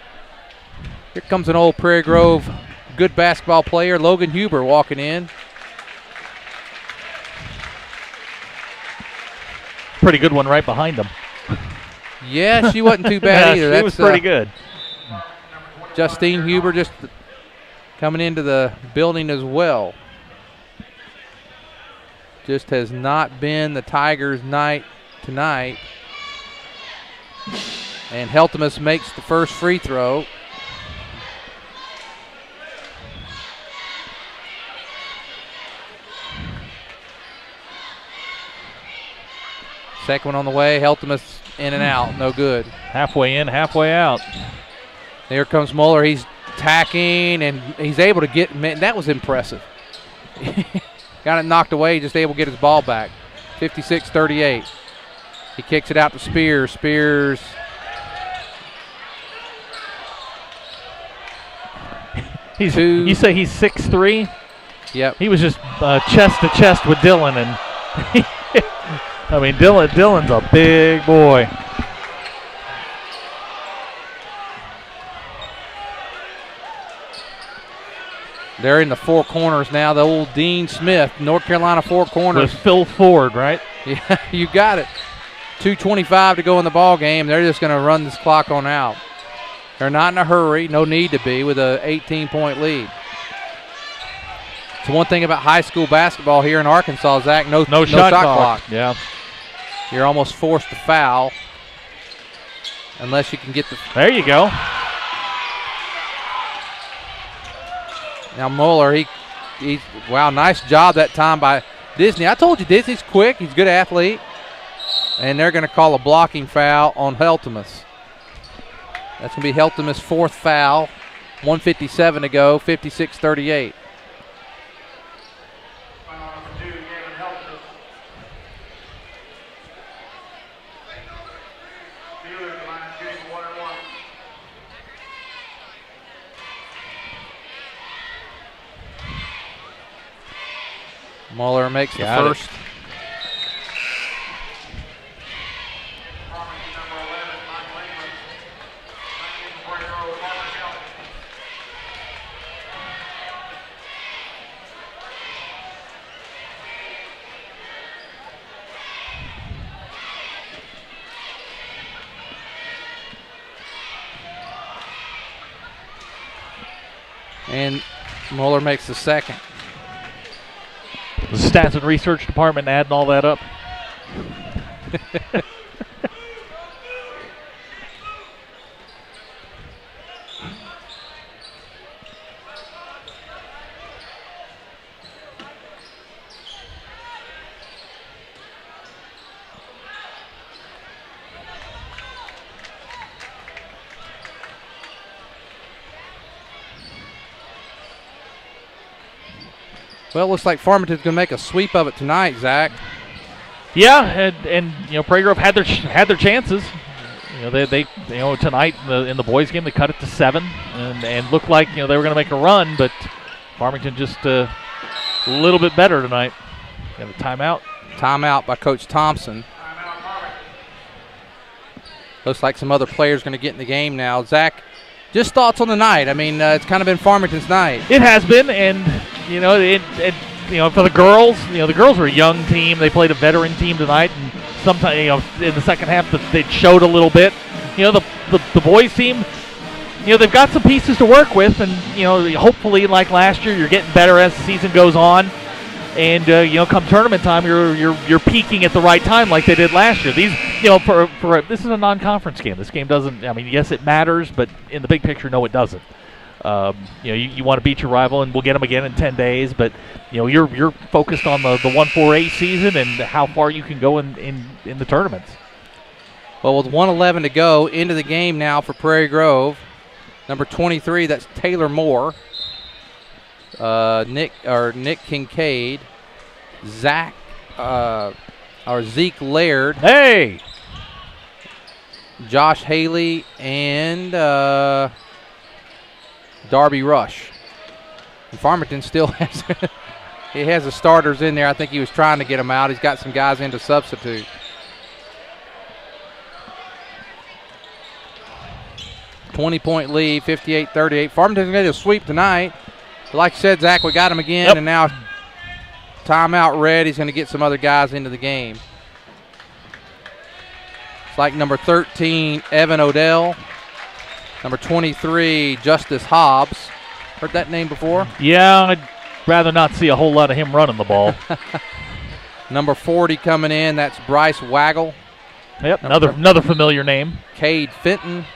Here comes an old Prairie Grove good basketball player, Logan Huber, walking in. Pretty good one right behind him. Yeah, she wasn't too bad either. She was pretty good. Justine Huber just coming into the building as well. Just has not been the Tigers' night tonight. And Heltemus makes the first free throw. Second one on the way. Heltemus in and out. No good. Halfway in, halfway out. There comes Muller. He's tacking, and he's able to get – man, that was impressive. Got it knocked away, just able to get his ball back. 56-38. He kicks it out to Spears. Spears. You say he's 6'3"? Yep. He was just chest to chest with Dylan, and I mean, Dylan's a big boy. They're in the four corners now. The old Dean Smith, North Carolina four corners. With Phil Ford, right? Yeah, you got it. 2:25 to go in the ball game. They're just going to run this clock on out. They're not in a hurry. No need to be with a 18-point lead. So one thing about high school basketball here in Arkansas, Zach, no shot clock. Yeah. You're almost forced to foul unless you can get the. There you go. Now Muller, he's wow, nice job that time by Disney. I told you Disney's quick. He's a good athlete. And they're going to call a blocking foul on Heltemus. That's going to be Heltemus' fourth foul. 1:57 to go, 56-38. Muller makes the first. And Muller makes the second. The stats and research department adding all that up. Well, it looks like Farmington's going to make a sweep of it tonight, Zach. Yeah, and you know, Prairie Grove had their chances. You know, they tonight in the boys' game they cut it to 7 and looked like they were going to make a run, but Farmington just a little bit better tonight. Got a timeout. Timeout by Coach Thompson. Looks like some other players going to get in the game now. Zach, just thoughts on the night. I mean, it's kind of been Farmington's night. It has been, and for the girls, the girls are a young team. They played a veteran team tonight, and sometimes, in the second half, they showed a little bit. The boys team, they've got some pieces to work with, and hopefully, like last year, you're getting better as the season goes on. And come tournament time, you're peaking at the right time like they did last year. These, this is a non-conference game. This game doesn't. I mean, yes, it matters, but in the big picture, no, it doesn't. You want to beat your rival, and we'll get them again in 10 days. But you're focused on the 1-4-8 season and how far you can go in the tournaments. Well, with 1:11 to go into the game now for Prairie Grove, number 23, that's Taylor Moore. Nick Kincaid, Zeke Laird, hey, Josh Haley, and Darby Rush. And Farmington still has he has the starters in there. I think he was trying to get them out. He's got some guys in to substitute. $20-point lead, 58-38. Farmington's going to get a sweep tonight. But like I said, Zach, we got him again, and now timeout red. He's going to get some other guys into the game. It's like number 13, Evan Odell. Number 23, Justice Hobbs. Heard that name before? Yeah, I'd rather not see a whole lot of him running the ball. Number 40 coming in, that's Bryce Waggle. Yep, another familiar name. Cade Fenton.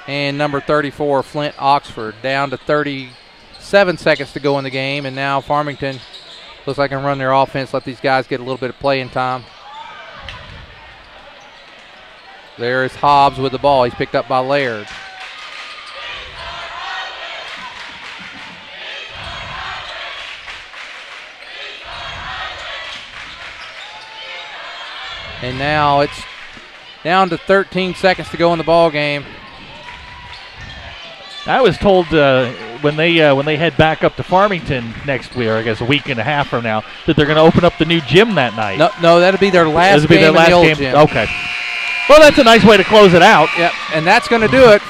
And number 34, Flint Oxford. Down to 37 seconds to go in the game, and now Farmington looks like they can run their offense, let these guys get a little bit of playing time. There is Hobbs with the ball. He's picked up by Laird. And now it's down to 13 seconds to go in the ball game. I was told when they head back up to Farmington next week, or I guess a week and a half from now, that they're going to open up the new gym that night. No, that'll be their last game in the old gym. Okay. Well, that's a nice way to close it out. Yep, and that's going to do it.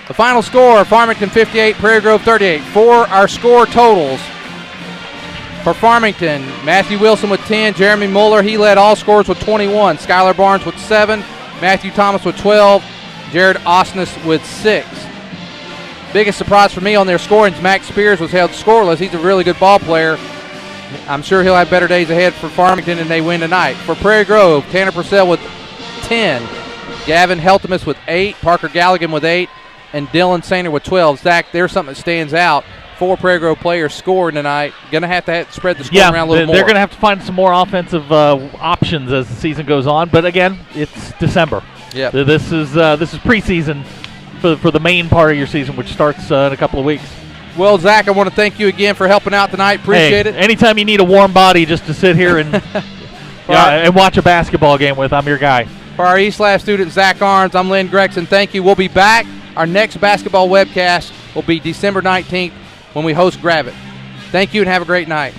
The final score, Farmington 58, Prairie Grove 38. For our score totals, for Farmington, Matthew Wilson with 10, Jeremy Muller, he led all scores with 21, Skylar Barnes with 7, Matthew Thomas with 12, Jared Osnes with 6. Biggest surprise for me on their scoring is Max Spears was held scoreless. He's a really good ball player. I'm sure he'll have better days ahead for Farmington, and they win tonight. For Prairie Grove, Tanner Purcell with 10, Gavin Heltemus with 8, Parker Galligan with 8, and Dylan Sainer with 12. Zach, there's something that stands out. 4 Prairie Grove players scoring tonight. Going to have to spread the score around a little more. They're going to have to find some more offensive options as the season goes on. But again, it's December. Yeah. This is preseason for the main part of your season, which starts in a couple of weeks. Well, Zach, I want to thank you again for helping out tonight. Appreciate it. Anytime you need a warm body just to sit here and and watch a basketball game with, I'm your guy. For our East Lab student, Zach Arns, I'm Lynn Gregson. Thank you. We'll be back. Our next basketball webcast will be December 19th when we host Gravett. Thank you and have a great night.